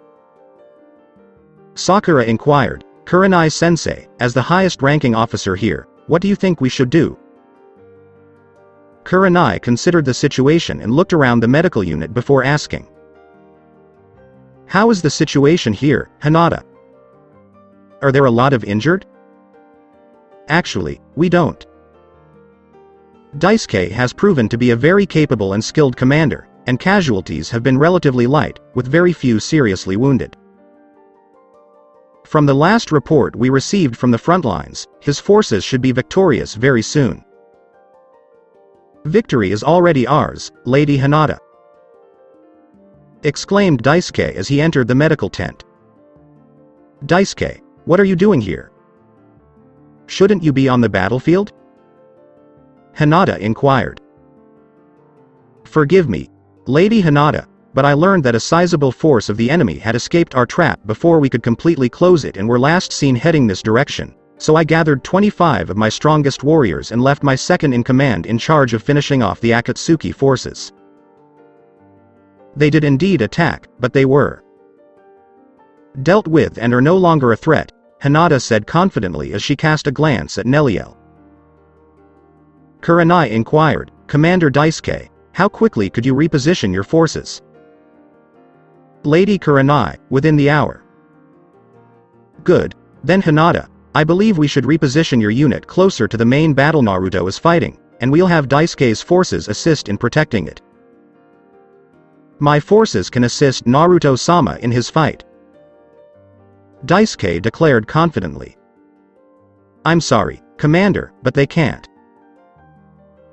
Speaker 2: Sakura inquired, Kurai-sensei, as the highest-ranking officer here, what do you think we should do? Kurai considered the situation and looked around the medical unit before asking. How is the situation here, Hinata? Are there a lot of injured? Actually, we don't. Daisuke has proven to be a very capable and skilled commander, and casualties have been relatively light, with very few seriously wounded. From the last report we received from the front lines, his forces should be victorious very soon. Victory is already ours, Lady Hinata, exclaimed Daisuke as he entered the medical tent. Daisuke, what are you doing here? Shouldn't you be on the battlefield? Hinata inquired. Forgive me, Lady Hinata, but I learned that a sizable force of the enemy had escaped our trap before we could completely close it and were last seen heading this direction, so I gathered 25 of my strongest warriors and left my second-in-command in charge of finishing off the Akatsuki forces. They did indeed attack, but they were dealt with and are no longer a threat, Hinata said confidently as she cast a glance at Nelliel. Kurai inquired, Commander Daisuke, how quickly could you reposition your forces? Lady Kurai, within the hour. Good. Then Hinata, I believe we should reposition your unit closer to the main battle Naruto is fighting, and we'll have Daisuke's forces assist in protecting it. My forces can assist Naruto-sama in his fight, Daisuke declared confidently. I'm sorry, Commander, but they can't.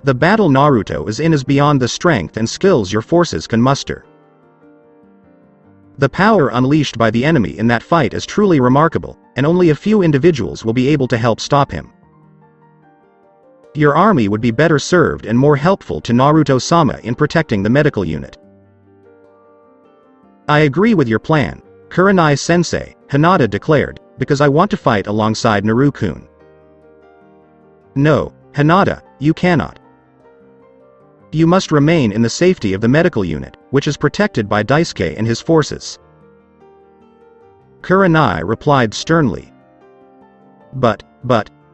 Speaker 2: The battle Naruto is in is beyond the strength and skills your forces can muster. The power unleashed by the enemy in that fight is truly remarkable, and only a few individuals will be able to help stop him. Your army would be better served and more helpful to Naruto-sama in protecting the medical unit. I agree with your plan, Kurai-sensei, Hinata declared, because I want to fight alongside Naruto-kun. No, Hinata, you cannot. You must remain in the safety of the medical unit, which is protected by Daisuke and his forces. Kurai replied sternly. But,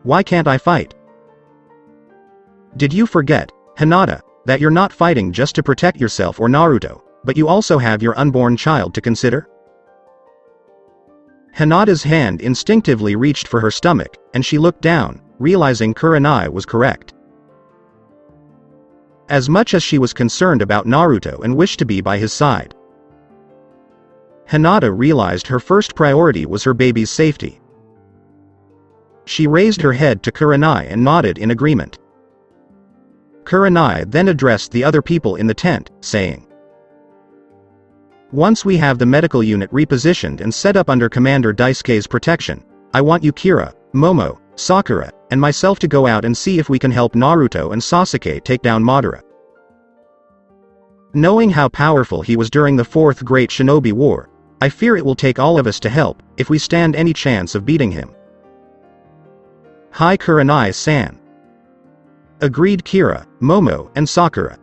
Speaker 2: why can't I fight? Did you forget, Hinata, that you're not fighting just to protect yourself or Naruto, but you also have your unborn child to consider? Hinata's hand instinctively reached for her stomach, and she looked down, realizing Kurai was correct. As much as she was concerned about Naruto and wished to be by his side, Hinata realized her first priority was her baby's safety. She raised her head to Kurai and nodded in agreement. Kurai then addressed the other people in the tent, saying, once we have the medical unit repositioned and set up under Commander Daisuke's protection, I want you Kira, Momo, Sakura, and myself to go out and see if we can help Naruto and Sasuke take down Madara. Knowing how powerful he was during the Fourth Great Shinobi War, I fear it will take all of us to help, if we stand any chance of beating him. Hi Kurai-san. Agreed Kira, Momo, and Sakura.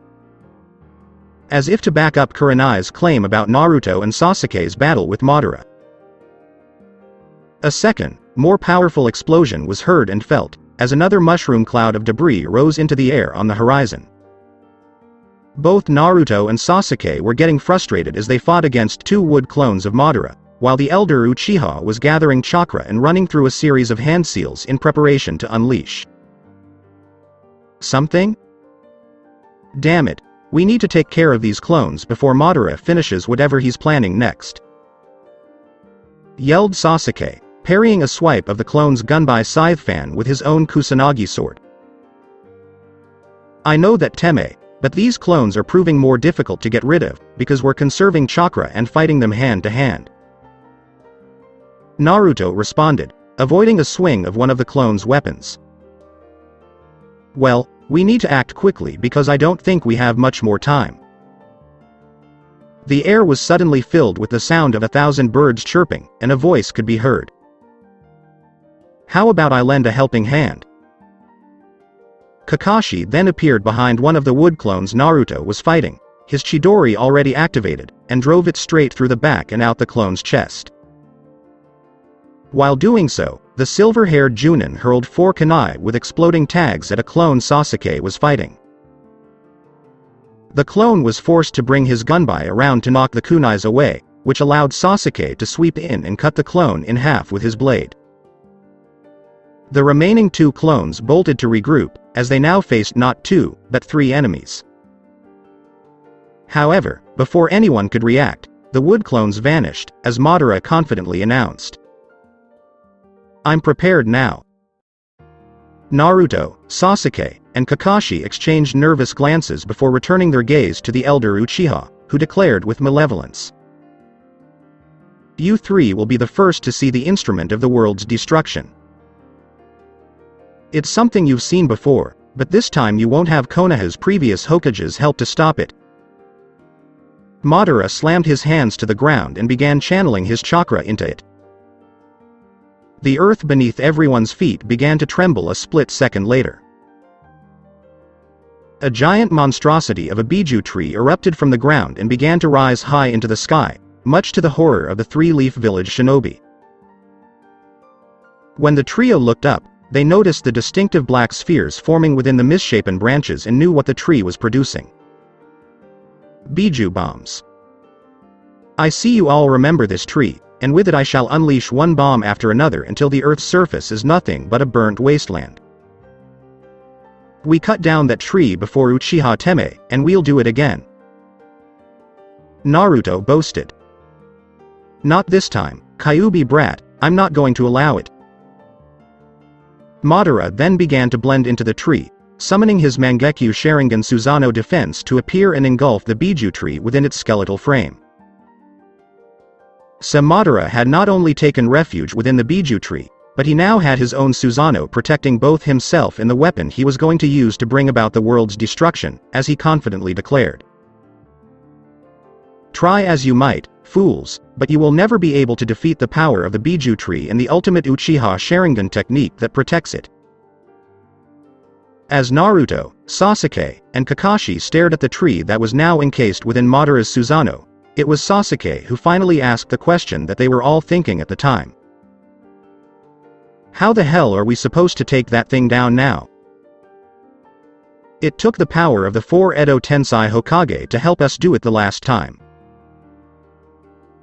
Speaker 2: As if to back up Kurai's claim about Naruto and Sasuke's battle with Madara. A second, more powerful explosion was heard and felt, as another mushroom cloud of debris rose into the air on the horizon. Both Naruto and Sasuke were getting frustrated as they fought against two wood clones of Madara, while the elder Uchiha was gathering chakra and running through a series of hand seals in preparation to unleash something? Damn it. We need to take care of these clones before Madara finishes whatever he's planning next, yelled Sasuke, parrying a swipe of the clone's gunbai scythe fan with his own Kusanagi sword. I know that Teme, but these clones are proving more difficult to get rid of, because we're conserving chakra and fighting them hand to hand. Naruto responded, avoiding a swing of one of the clone's weapons. Well, we need to act quickly because I don't think we have much more time. The air was suddenly filled with the sound of 1,000 birds chirping, and a voice could be heard. How about I lend a helping hand? Kakashi then appeared behind one of the wood clones Naruto was fighting, his Chidori already activated, and drove it straight through the back and out the clone's chest. While doing so, the silver-haired Junin hurled 4 kunai with exploding tags at a clone Sasuke was fighting. The clone was forced to bring his gunbai around to knock the kunais away, which allowed Sasuke to sweep in and cut the clone in half with his blade. The remaining 2 clones bolted to regroup, as they now faced not 2, but 3 enemies. However, before anyone could react, the wood clones vanished, as Madara confidently announced. I'm prepared now. Naruto, Sasuke, and Kakashi exchanged nervous glances before returning their gaze to the elder Uchiha, who declared with malevolence. You 3 will be the first to see the instrument of the world's destruction. It's something you've seen before, but this time you won't have Konoha's previous Hokage's help to stop it. Madara slammed his hands to the ground and began channeling his chakra into it. The earth beneath everyone's feet began to tremble a split second later. A giant monstrosity of a biju tree erupted from the ground and began to rise high into the sky, much to the horror of the 3-leaf village shinobi. When the trio looked up, they noticed the distinctive black spheres forming within the misshapen branches and knew what the tree was producing. Biju bombs. I see you all remember this tree, and with it I shall unleash one bomb after another until the earth's surface is nothing but a burnt wasteland. We cut down that tree before Uchiha Teme, and we'll do it again. Naruto boasted. Not this time, Kyuubi brat, I'm not going to allow it. Madara then began to blend into the tree, summoning his Mangekyo Sharingan Susanoo defense to appear and engulf the biju tree within its skeletal frame. So Madara had not only taken refuge within the biju tree, but he now had his own Susanoo protecting both himself and the weapon he was going to use to bring about the world's destruction, as he confidently declared. Try as you might, fools, but you will never be able to defeat the power of the biju tree and the ultimate Uchiha Sharingan technique that protects it. As Naruto, Sasuke, and Kakashi stared at the tree that was now encased within Madara's Susanoo, it was Sasuke who finally asked the question that they were all thinking at the time. How the hell are we supposed to take that thing down now? It took the power of the 4 Edo Tensei Hokage to help us do it the last time.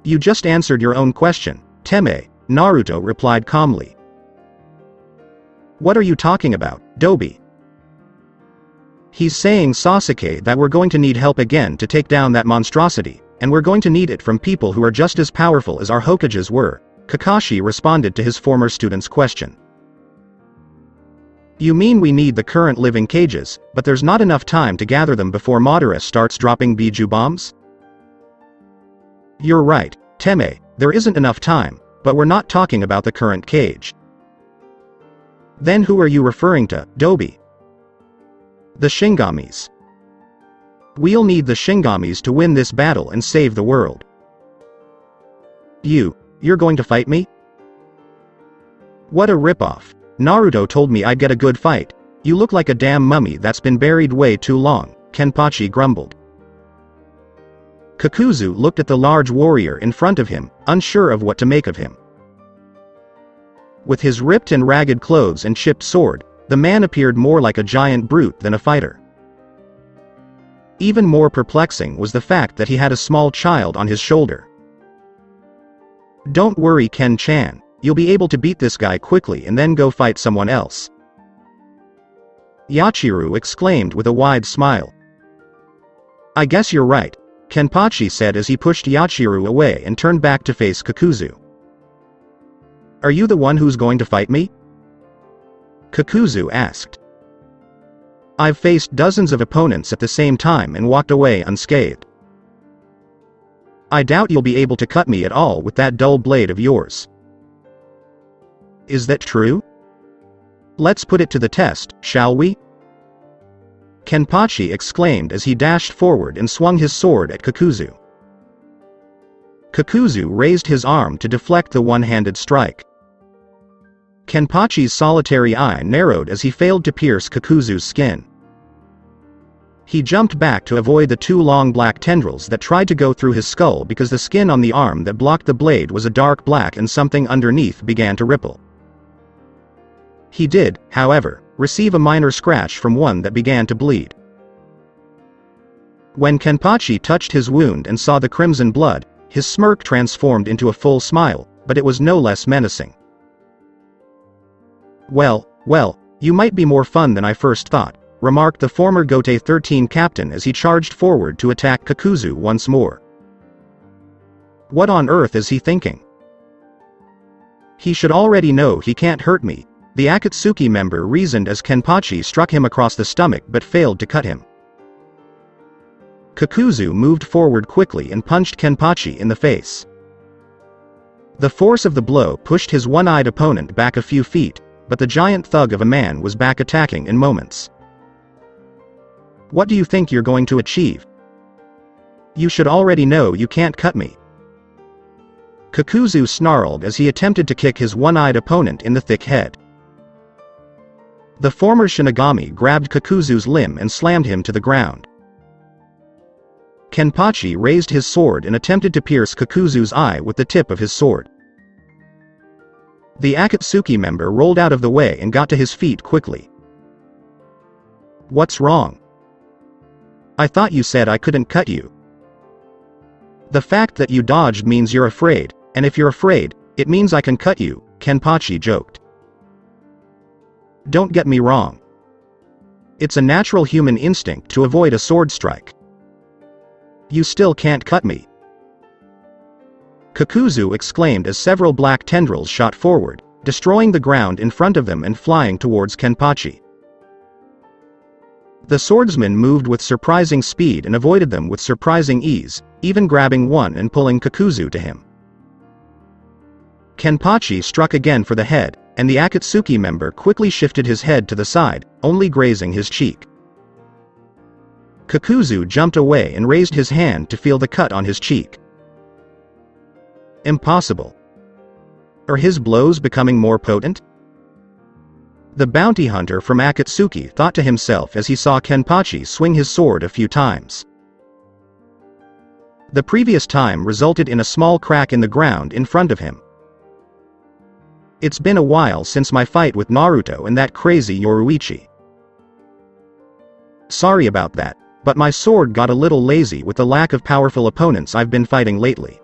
Speaker 2: You just answered your own question, Teme, Naruto replied calmly. What are you talking about, Dobi? He's saying, Sasuke, that we're going to need help again to take down that monstrosity, and we're going to need it from people who are just as powerful as our Hokages were, Kakashi responded to his former student's question. You mean we need the current living cages, but there's not enough time to gather them before Madara starts dropping biju bombs? You're right, Teme, there isn't enough time, but we're not talking about the current cage. Then who are you referring to, Dobi? The Shingamis. We'll need the Shingamis to win this battle and save the world. You're going to fight me? What a ripoff. Naruto told me I'd get a good fight. You look like a damn mummy that's been buried way too long, Kenpachi grumbled. Kakuzu looked at the large warrior in front of him, unsure of what to make of him. With his ripped and ragged clothes and chipped sword, the man appeared more like a giant brute than a fighter. Even more perplexing was the fact that he had a small child on his shoulder. Don't worry, Ken-chan, you'll be able to beat this guy quickly and then go fight someone else. Yachiru exclaimed with a wide smile. I guess you're right, Kenpachi said as he pushed Yachiru away and turned back to face Kakuzu. Are you the one who's going to fight me? Kakuzu asked. I've faced dozens of opponents at the same time and walked away unscathed. I doubt you'll be able to cut me at all with that dull blade of yours. Is that true? Let's put it to the test, shall we? Kenpachi exclaimed as he dashed forward and swung his sword at Kakuzu. Kakuzu raised his arm to deflect the one-handed strike. Kenpachi's solitary eye narrowed as he failed to pierce Kakuzu's skin. He jumped back to avoid the two long black tendrils that tried to go through his skull because the skin on the arm that blocked the blade was a dark black and something underneath began to ripple. He did, however, receive a minor scratch from one that began to bleed. When Kenpachi touched his wound and saw the crimson blood, his smirk transformed into a full smile, but it was no less menacing. Well, you might be more fun than I first thought, remarked the former Gote 13 captain as he charged forward to attack Kakuzu once more. What on earth is he thinking? He should already know he can't hurt me, the Akatsuki member reasoned as Kenpachi struck him across the stomach but failed to cut him. Kakuzu moved forward quickly and punched Kenpachi in the face. The force of the blow pushed his one-eyed opponent back a few feet, but the giant thug of a man was back attacking in moments. What do you think you're going to achieve? You should already know you can't cut me. Kakuzu snarled as he attempted to kick his one-eyed opponent in the thick head. The former Shinigami grabbed Kakuzu's limb and slammed him to the ground. Kenpachi raised his sword and attempted to pierce Kakuzu's eye with the tip of his sword. The Akatsuki member rolled out of the way and got to his feet quickly. What's wrong? I thought you said I couldn't cut you. The fact that you dodged means you're afraid, and if you're afraid, it means I can cut you, Kenpachi joked. Don't get me wrong. It's a natural human instinct to avoid a sword strike. You still can't cut me. Kakuzu exclaimed as several black tendrils shot forward, destroying the ground in front of them and flying towards Kenpachi. The swordsman moved with surprising speed and avoided them with surprising ease, even grabbing one and pulling Kakuzu to him. Kenpachi struck again for the head, and the Akatsuki member quickly shifted his head to the side, only grazing his cheek. Kakuzu jumped away and raised his hand to feel the cut on his cheek. Impossible. Are his blows becoming more potent? The bounty hunter from Akatsuki thought to himself as he saw Kenpachi swing his sword a few times. The previous time resulted in a small crack in the ground in front of him. It's been a while since my fight with Naruto and that crazy Yoruichi. Sorry about that, but my sword got a little lazy with the lack of powerful opponents I've been fighting lately.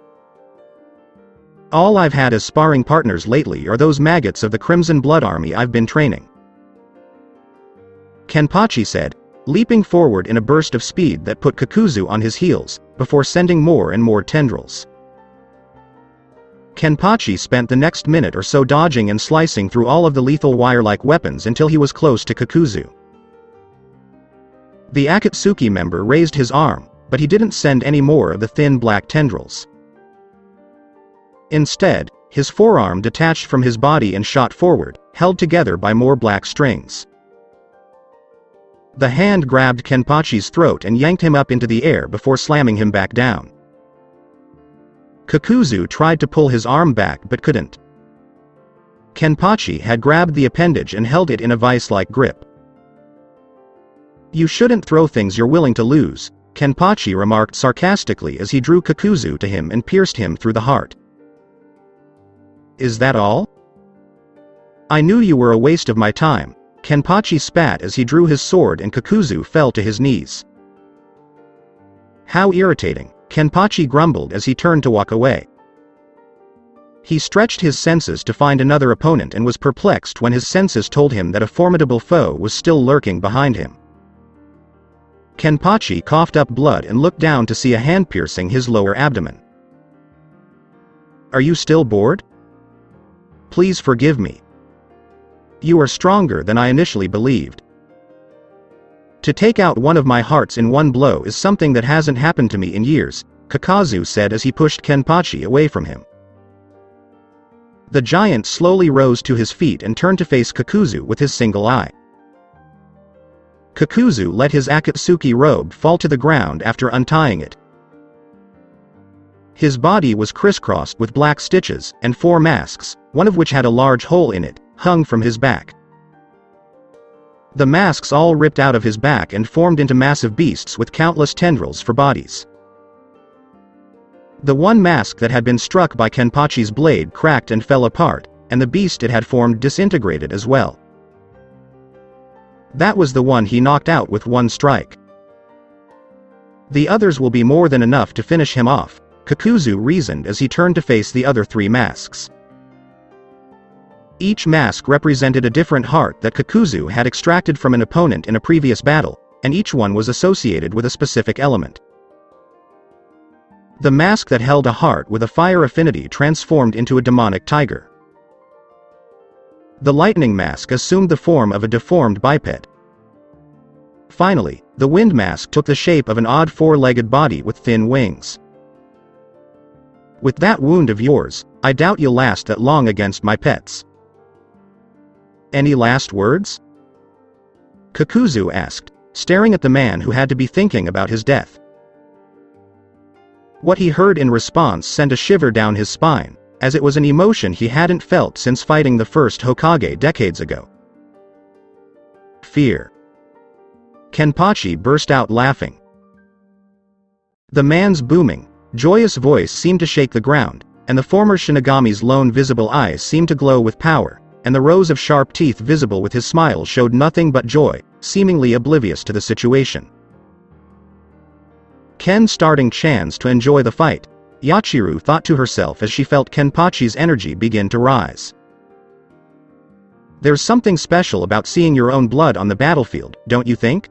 Speaker 2: All I've had as sparring partners lately are those maggots of the Crimson Blood Army I've been training. Kenpachi said, leaping forward in a burst of speed that put Kakuzu on his heels, before sending more and more tendrils. Kenpachi spent the next minute or so dodging and slicing through all of the lethal wire-like weapons until he was close to Kakuzu. The Akatsuki member raised his arm, but he didn't send any more of the thin black tendrils. Instead, his forearm detached from his body and shot forward, held together by more black strings. The hand grabbed Kenpachi's throat and yanked him up into the air before slamming him back down. Kakuzu tried to pull his arm back but couldn't. Kenpachi had grabbed the appendage and held it in a vice-like grip. You shouldn't throw things you're willing to lose, Kenpachi remarked sarcastically as he drew Kakuzu to him and pierced him through the heart. Is that all? I knew you were a waste of my time, Kenpachi spat as he drew his sword and Kakuzu fell to his knees. How irritating, Kenpachi grumbled as he turned to walk away. He stretched his senses to find another opponent and was perplexed when his senses told him that a formidable foe was still lurking behind him. Kenpachi coughed up blood and looked down to see a hand piercing his lower abdomen. Are you still bored? Please forgive me. You are stronger than I initially believed. To take out one of my hearts in one blow is something that hasn't happened to me in years, Kakuzu said as he pushed Kenpachi away from him. The giant slowly rose to his feet and turned to face Kakuzu with his single eye. Kakuzu let his Akatsuki robe fall to the ground after untying it. His body was crisscrossed with black stitches, and 4 masks, one of which had a large hole in it, hung from his back. The masks all ripped out of his back and formed into massive beasts with countless tendrils for bodies. The one mask that had been struck by Kenpachi's blade cracked and fell apart, and the beast it had formed disintegrated as well. That was the one he knocked out with one strike. The others will be more than enough to finish him off, Kakuzu reasoned as he turned to face the other 3 masks. Each mask represented a different heart that Kakuzu had extracted from an opponent in a previous battle, and each one was associated with a specific element. The mask that held a heart with a fire affinity transformed into a demonic tiger. The lightning mask assumed the form of a deformed biped. Finally, the wind mask took the shape of an odd 4-legged body with thin wings. With that wound of yours, I doubt you'll last that long against my pets. Any last words? Kakuzu asked, staring at the man who had to be thinking about his death. What he heard in response sent a shiver down his spine, as it was an emotion he hadn't felt since fighting the first Hokage decades ago. Fear. Kenpachi burst out laughing. The man's booming, joyous voice seemed to shake the ground, and the former Shinigami's lone visible eyes seemed to glow with power, and the rows of sharp teeth visible with his smile showed nothing but joy, seemingly oblivious to the situation. Ken starting chance to enjoy the fight, Yachiru thought to herself as she felt Kenpachi's energy begin to rise. There's something special about seeing your own blood on the battlefield, don't you think?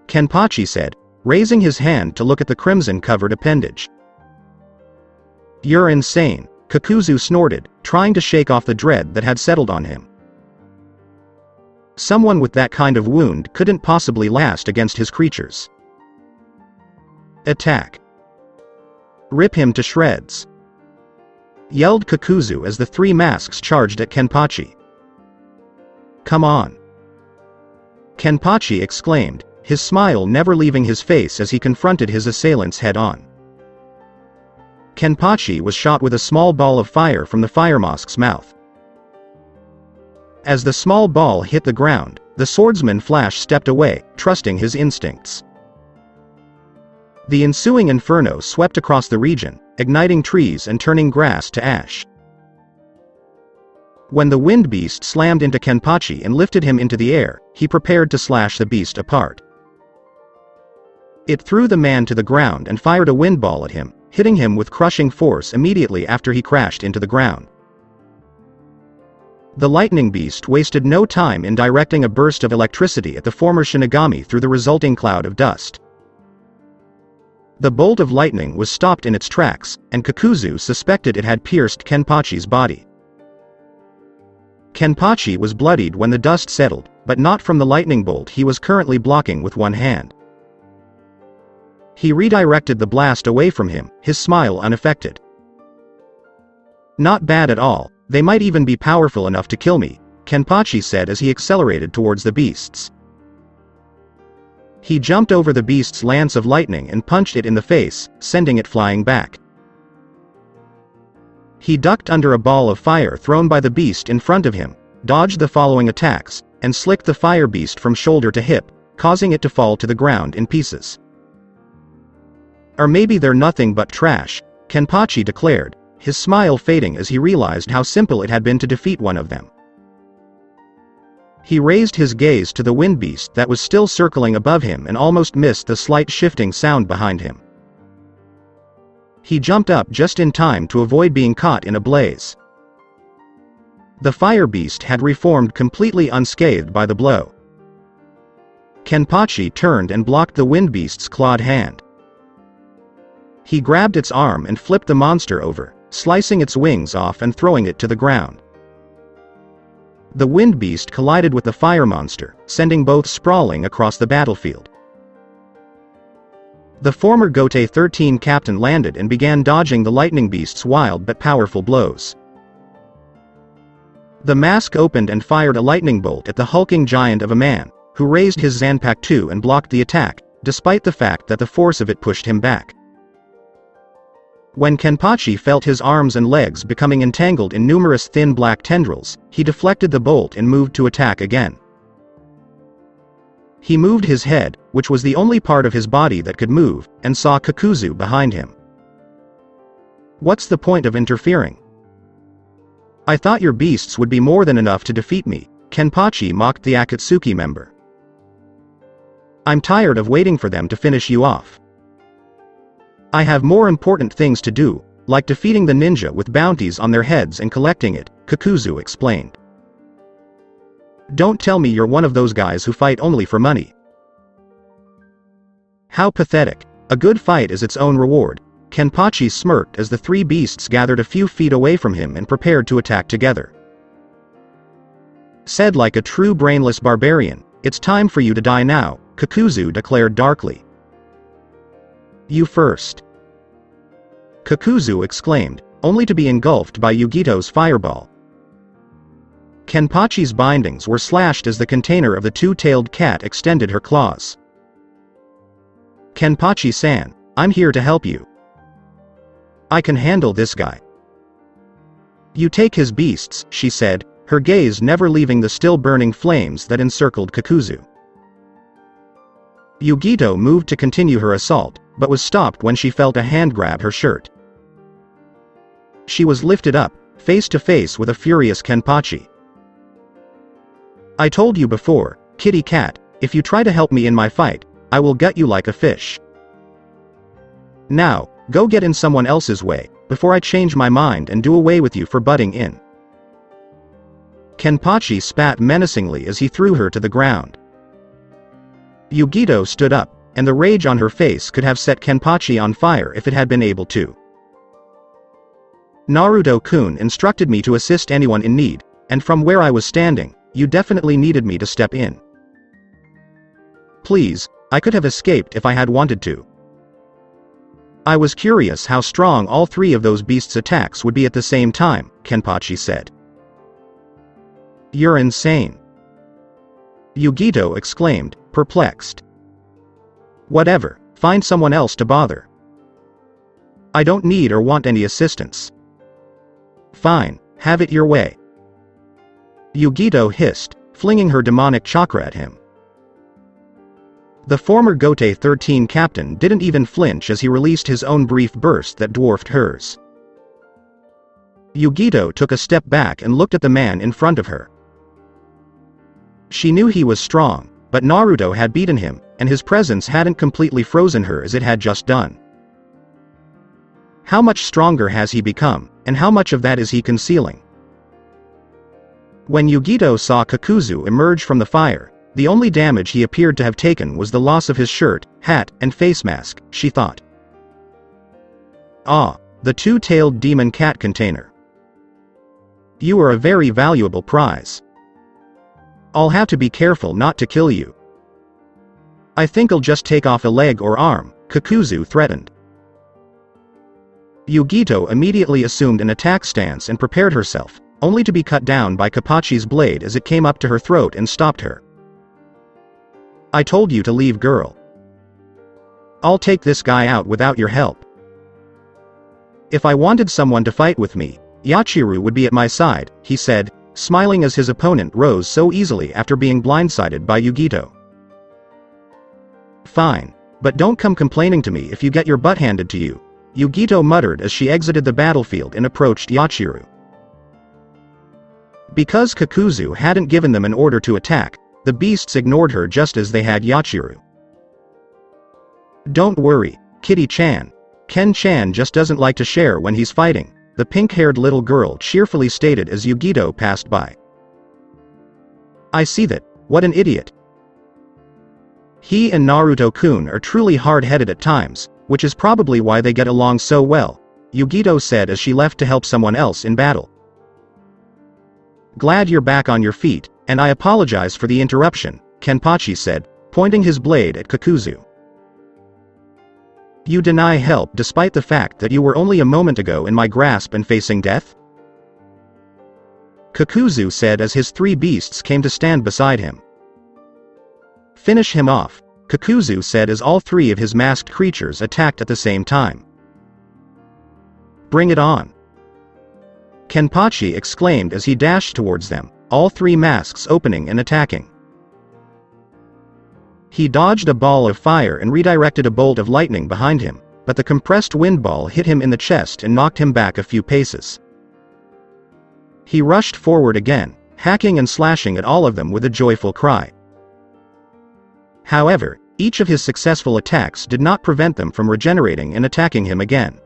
Speaker 2: Kenpachi said, raising his hand to look at the crimson-covered appendage. You're insane, Kakuzu snorted, trying to shake off the dread that had settled on him. Someone with that kind of wound couldn't possibly last against his creatures. Attack. Rip him to shreds, yelled Kakuzu as the 3 masks charged at Kenpachi. Come on, Kenpachi exclaimed, his smile never leaving his face as he confronted his assailants head-on. Kenpachi was shot with a small ball of fire from the fire mask's mouth. As the small ball hit the ground, the swordsman Flash stepped away, trusting his instincts. The ensuing inferno swept across the region, igniting trees and turning grass to ash. When the wind beast slammed into Kenpachi and lifted him into the air, he prepared to slash the beast apart. It threw the man to the ground and fired a wind ball at him, hitting him with crushing force immediately after he crashed into the ground. The lightning beast wasted no time in directing a burst of electricity at the former Shinigami through the resulting cloud of dust. The bolt of lightning was stopped in its tracks, and Kakuzu suspected it had pierced Kenpachi's body. Kenpachi was bloodied when the dust settled, but not from the lightning bolt he was currently blocking with one hand. He redirected the blast away from him, his smile unaffected. Not bad at all, they might even be powerful enough to kill me, Kenpachi said as he accelerated towards the beasts. He jumped over the beast's lance of lightning and punched it in the face, sending it flying back. He ducked under a ball of fire thrown by the beast in front of him, dodged the following attacks, and slicked the fire beast from shoulder to hip, causing it to fall to the ground in pieces. Or maybe they're nothing but trash, Kenpachi declared, his smile fading as he realized how simple it had been to defeat one of them. He raised his gaze to the wind beast that was still circling above him and almost missed the slight shifting sound behind him. He jumped up just in time to avoid being caught in a blaze. The fire beast had reformed completely unscathed by the blow. Kenpachi turned and blocked the wind beast's clawed hand. He grabbed its arm and flipped the monster over, slicing its wings off and throwing it to the ground. The wind beast collided with the fire monster, sending both sprawling across the battlefield. The former Gote 13 captain landed and began dodging the lightning beast's wild but powerful blows. The mask opened and fired a lightning bolt at the hulking giant of a man, who raised his Zanpakuto and blocked the attack, despite the fact that the force of it pushed him back. When Kenpachi felt his arms and legs becoming entangled in numerous thin black tendrils, he deflected the bolt and moved to attack again. He moved his head, which was the only part of his body that could move, and saw Kakuzu behind him. "What's the point of interfering? I thought your beasts would be more than enough to defeat me," Kenpachi mocked the Akatsuki member. "I'm tired of waiting for them to finish you off. I have more important things to do, like defeating the ninja with bounties on their heads and collecting it," Kakuzu explained. "Don't tell me you're one of those guys who fight only for money." "How pathetic. A good fight is its own reward," Kenpachi smirked as the three beasts gathered a few feet away from him and prepared to attack together. "Said like a true brainless barbarian, it's time for you to die now," Kakuzu declared darkly. "You first," Kakuzu exclaimed, only to be engulfed by Yugito's fireball. Kenpachi's bindings were slashed as the container of the two-tailed cat extended her claws. "Kenpachi-san, I'm here to help you. I can handle this guy." "You take his beasts," she said, her gaze never leaving the still-burning flames that encircled Kakuzu. Yugito moved to continue her assault, but was stopped when she felt a hand grab her shirt. She was lifted up, face to face with a furious Kenpachi. "I told you before, kitty cat, if you try to help me in my fight, I will gut you like a fish. Now, go get in someone else's way, before I change my mind and do away with you for butting in." Kenpachi spat menacingly as he threw her to the ground. Yugito stood up, and the rage on her face could have set Kenpachi on fire if it had been able to. "Naruto-kun instructed me to assist anyone in need, and from where I was standing, you definitely needed me to step in. Please, I could have escaped if I had wanted to. I was curious how strong all three of those beasts' attacks would be at the same time," Kenpachi said. "You're insane," Yugito exclaimed, perplexed. "Whatever, find someone else to bother. I don't need or want any assistance." "Fine, have it your way," Yugito hissed, flinging her demonic chakra at him. The former Gote 13 captain didn't even flinch as he released his own brief burst that dwarfed hers. Yugito took a step back and looked at the man in front of her. She knew he was strong, but Naruto had beaten him, and his presence hadn't completely frozen her as it had just done. How much stronger has he become, and how much of that is he concealing? When Yugito saw Kakuzu emerge from the fire, the only damage he appeared to have taken was the loss of his shirt, hat, and face mask, she thought. "Ah, the two-tailed demon cat container. You are a very valuable prize. I'll have to be careful not to kill you. I think I'll just take off a leg or arm," Kakuzu threatened. Yugito immediately assumed an attack stance and prepared herself, only to be cut down by Kenpachi's blade as it came up to her throat and stopped her. "I told you to leave, girl. I'll take this guy out without your help. If I wanted someone to fight with me, Yachiru would be at my side," he said, smiling as his opponent rose so easily after being blindsided by Yugito. "Fine, but don't come complaining to me if you get your butt handed to you," Yugito muttered as she exited the battlefield and approached Yachiru. Because Kakuzu hadn't given them an order to attack, the beasts ignored her just as they had Yachiru. "Don't worry, Kitty-chan. Ken-chan just doesn't like to share when he's fighting," the pink-haired little girl cheerfully stated as Yugito passed by. "I see that. What an idiot. He and Naruto-kun are truly hard-headed at times, which is probably why they get along so well," Yugito said as she left to help someone else in battle. Glad you're back on your feet, and I apologize for the interruption, Kenpachi said, pointing his blade at Kakuzu. You deny help despite the fact that you were only a moment ago in my grasp and facing death? Kakuzu said as his three beasts came to stand beside him. Finish him off, Kakuzu said as all three of his masked creatures attacked at the same time. Bring it on! Kenpachi exclaimed as he dashed towards them, all three masks opening and attacking. He dodged a ball of fire and redirected a bolt of lightning behind him, but the compressed wind ball hit him in the chest and knocked him back a few paces. He rushed forward again, hacking and slashing at all of them with a joyful cry. However, each of his successful attacks did not prevent them from regenerating and attacking him again.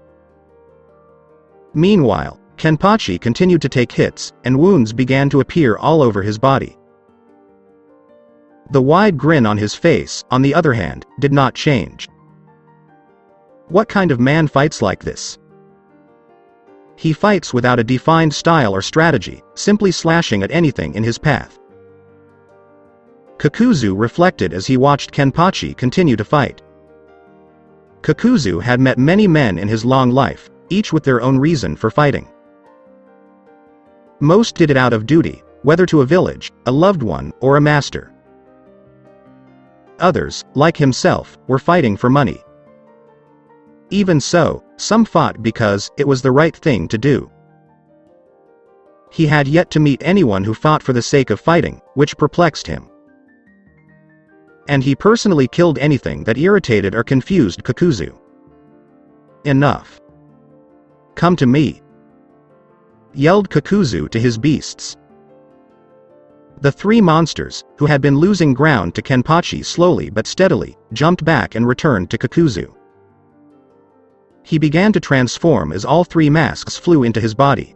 Speaker 2: Meanwhile, Kenpachi continued to take hits, and wounds began to appear all over his body. The wide grin on his face, on the other hand, did not change. What kind of man fights like this? He fights without a defined style or strategy, simply slashing at anything in his path. Kakuzu reflected as he watched Kenpachi continue to fight. Kakuzu had met many men in his long life, each with their own reason for fighting. Most did it out of duty, whether to a village, a loved one, or a master. Others, like himself, were fighting for money. Even so, some fought because it was the right thing to do. He had yet to meet anyone who fought for the sake of fighting, which perplexed him. And he personally killed anything that irritated or confused Kakuzu. Enough. Come to me! Yelled Kakuzu to his beasts. The three monsters, who had been losing ground to Kenpachi slowly but steadily, jumped back and returned to Kakuzu. He began to transform as all three masks flew into his body.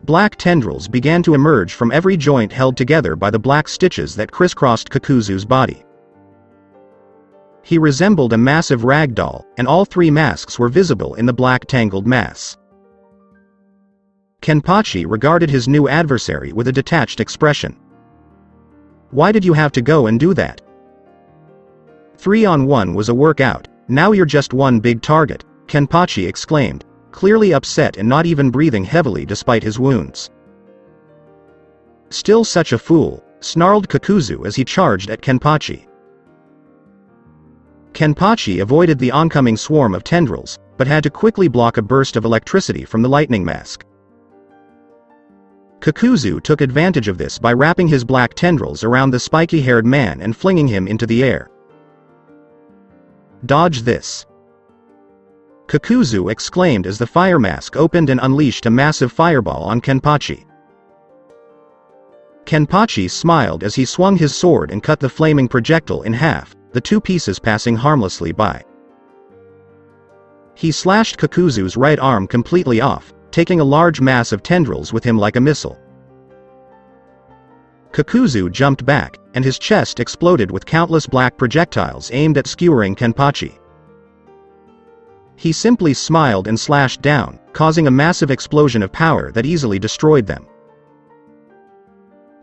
Speaker 2: Black tendrils began to emerge from every joint held together by the black stitches that crisscrossed Kakuzu's body. He resembled a massive rag doll, and all three masks were visible in the black tangled mass. Kenpachi regarded his new adversary with a detached expression. Why did you have to go and do that? 3-on-1 was a workout, now you're just one big target, Kenpachi exclaimed, clearly upset and not even breathing heavily despite his wounds. Still such a fool, snarled Kakuzu as he charged at Kenpachi. Kenpachi avoided the oncoming swarm of tendrils, but had to quickly block a burst of electricity from the lightning mask. Kakuzu took advantage of this by wrapping his black tendrils around the spiky-haired man and flinging him into the air. Dodge this! Kakuzu exclaimed as the fire mask opened and unleashed a massive fireball on Kenpachi. Kenpachi smiled as he swung his sword and cut the flaming projectile in half, the two pieces passing harmlessly by. He slashed Kakuzu's right arm completely off, taking a large mass of tendrils with him like a missile. Kakuzu jumped back, and his chest exploded with countless black projectiles aimed at skewering Kenpachi. He simply smiled and slashed down, causing a massive explosion of power that easily destroyed them.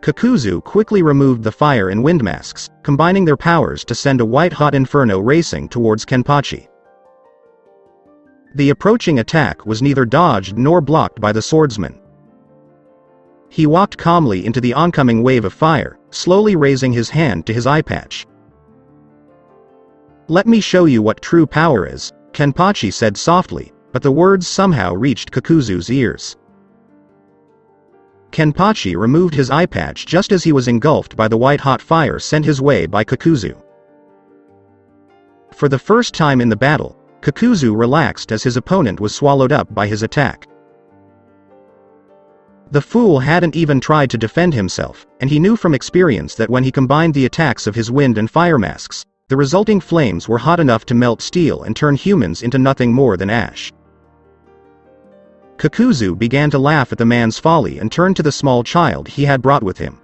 Speaker 2: Kakuzu quickly removed the fire and wind masks, combining their powers to send a white-hot inferno racing towards Kenpachi. The approaching attack was neither dodged nor blocked by the swordsman. He walked calmly into the oncoming wave of fire, slowly raising his hand to his eye patch. Let me show you what true power is, Kenpachi said softly, but the words somehow reached Kakuzu's ears. Kenpachi removed his eye patch just as he was engulfed by the white-hot fire sent his way by Kakuzu. For the first time in the battle, Kakuzu relaxed as his opponent was swallowed up by his attack. The fool hadn't even tried to defend himself, and he knew from experience that when he combined the attacks of his wind and fire masks, the resulting flames were hot enough to melt steel and turn humans into nothing more than ash. Kakuzu began to laugh at the man's folly and turned to the small child he had brought with him.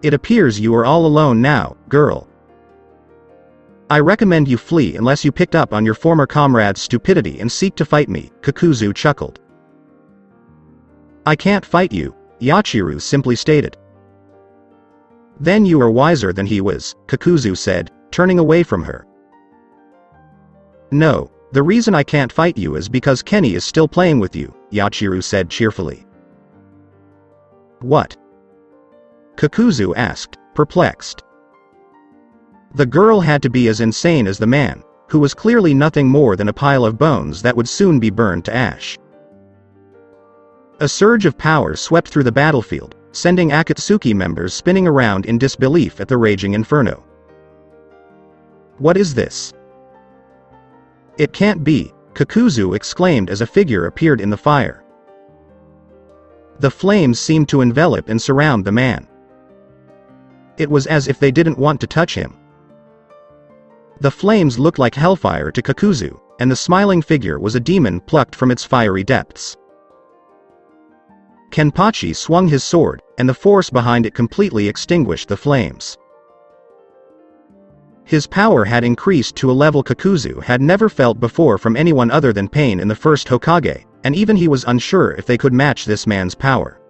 Speaker 2: It appears you are all alone now, girl. I recommend you flee unless you picked up on your former comrade's stupidity and seek to fight me, Kakuzu chuckled. I can't fight you, Yachiru simply stated. Then you are wiser than he was, Kakuzu said, turning away from her. No, the reason I can't fight you is because Kenny is still playing with you, Yachiru said cheerfully. What? Kakuzu asked, perplexed. The girl had to be as insane as the man, who was clearly nothing more than a pile of bones that would soon be burned to ash. A surge of power swept through the battlefield, sending Akatsuki members spinning around in disbelief at the raging inferno. What is this? It can't be, Kakuzu exclaimed as a figure appeared in the fire. The flames seemed to envelop and surround the man. It was as if they didn't want to touch him. The flames looked like hellfire to Kakuzu, and the smiling figure was a demon plucked from its fiery depths. Kenpachi swung his sword, and the force behind it completely extinguished the flames. His power had increased to a level Kakuzu had never felt before from anyone other than Pain in the first Hokage, and even he was unsure if they could match this man's power.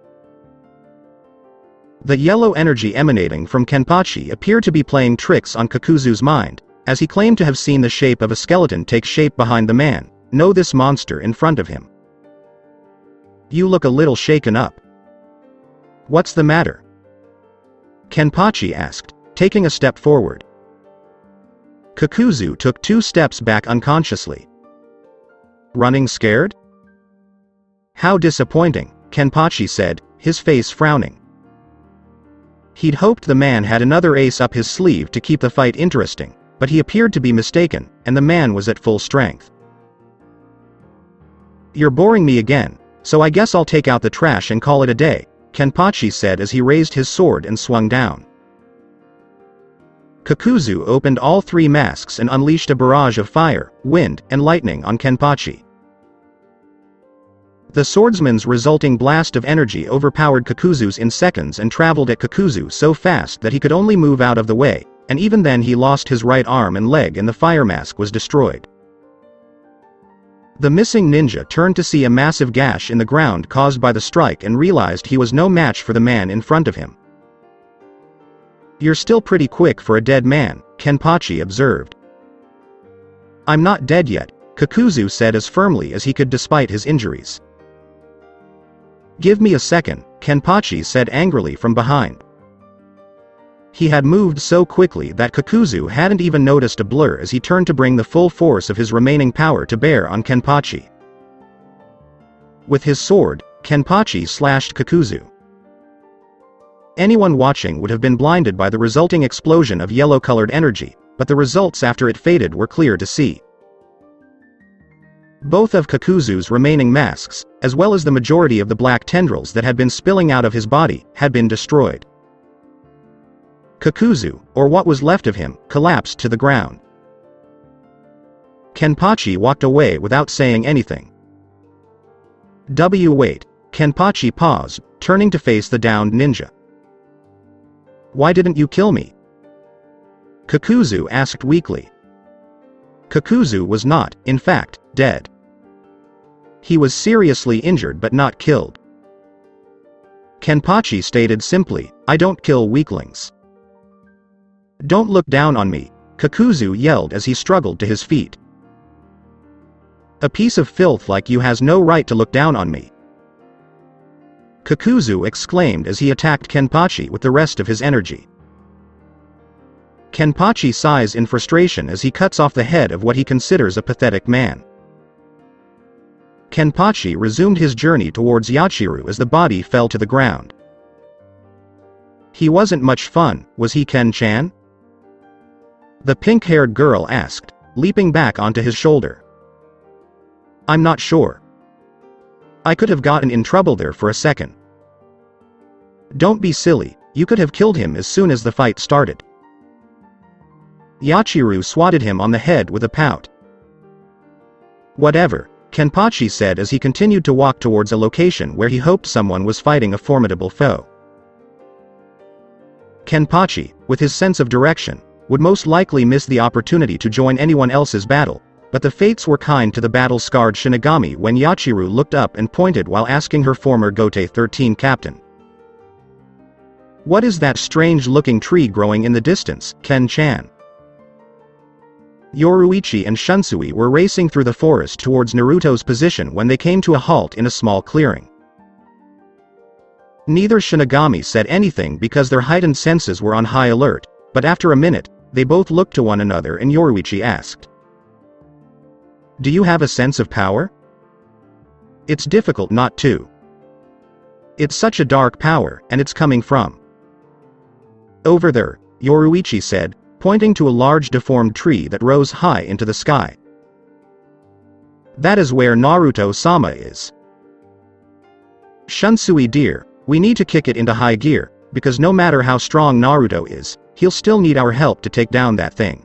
Speaker 2: The yellow energy emanating from Kenpachi appeared to be playing tricks on Kakuzu's mind, as he claimed to have seen the shape of a skeleton take shape behind the man, know this monster in front of him. You look a little shaken up. What's the matter? Kenpachi asked, taking a step forward. Kakuzu took 2 steps back unconsciously. Running scared? How disappointing, Kenpachi said, his face frowning. He'd hoped the man had another ace up his sleeve to keep the fight interesting, but he appeared to be mistaken, and the man was at full strength. You're boring me again, so I guess I'll take out the trash and call it a day, Kenpachi said as he raised his sword and swung down. Kakuzu opened all 3 masks and unleashed a barrage of fire, wind, and lightning on Kenpachi. The swordsman's resulting blast of energy overpowered Kakuzu's in seconds and traveled at Kakuzu so fast that he could only move out of the way, and even then he lost his right arm and leg and the fire mask was destroyed. The missing ninja turned to see a massive gash in the ground caused by the strike and realized he was no match for the man in front of him. You're still pretty quick for a dead man, Kenpachi observed. I'm not dead yet, Kakuzu said as firmly as he could despite his injuries. Give me a second, Kenpachi said angrily from behind. He had moved so quickly that Kakuzu hadn't even noticed a blur as he turned to bring the full force of his remaining power to bear on Kenpachi. With his sword, Kenpachi slashed Kakuzu. Anyone watching would have been blinded by the resulting explosion of yellow-colored energy, but the results after it faded were clear to see. Both of Kakuzu's remaining masks, as well as the majority of the black tendrils that had been spilling out of his body, had been destroyed. Kakuzu, or what was left of him, collapsed to the ground. Kenpachi walked away without saying anything. Wait, Kenpachi paused, turning to face the downed ninja. Why didn't you kill me? Kakuzu asked weakly. Kakuzu was not, in fact, dead. He was seriously injured but not killed. Kenpachi stated simply, I don't kill weaklings. Don't look down on me, Kakuzu yelled as he struggled to his feet. A piece of filth like you has no right to look down on me. Kakuzu exclaimed as he attacked Kenpachi with the rest of his energy. Kenpachi sighs in frustration as he cuts off the head of what he considers a pathetic man. Kenpachi resumed his journey towards Yachiru as the body fell to the ground. He wasn't much fun, was he, Ken-chan? The pink-haired girl asked, leaping back onto his shoulder. I'm not sure. I could have gotten in trouble there for a second. Don't be silly, you could have killed him as soon as the fight started. Yachiru swatted him on the head with a pout. Whatever, Kenpachi said as he continued to walk towards a location where he hoped someone was fighting a formidable foe. Kenpachi, with his sense of direction, would most likely miss the opportunity to join anyone else's battle, but the fates were kind to the battle-scarred Shinigami when Yachiru looked up and pointed while asking her former Gote 13 captain. "What is that strange-looking tree growing in the distance, Ken-chan?" Yoruichi and Shunsui were racing through the forest towards Naruto's position when they came to a halt in a small clearing. Neither Shinigami said anything because their heightened senses were on high alert, but after a minute, they both looked to one another and Yoruichi asked, "Do you have a sense of power?" "It's difficult not to. It's such a dark power, and it's coming from over there," Yoruichi said, pointing to a large deformed tree that rose high into the sky. "That is where Naruto-sama is." "Shunsui dear, we need to kick it into high gear, because no matter how strong Naruto is, he'll still need our help to take down that thing."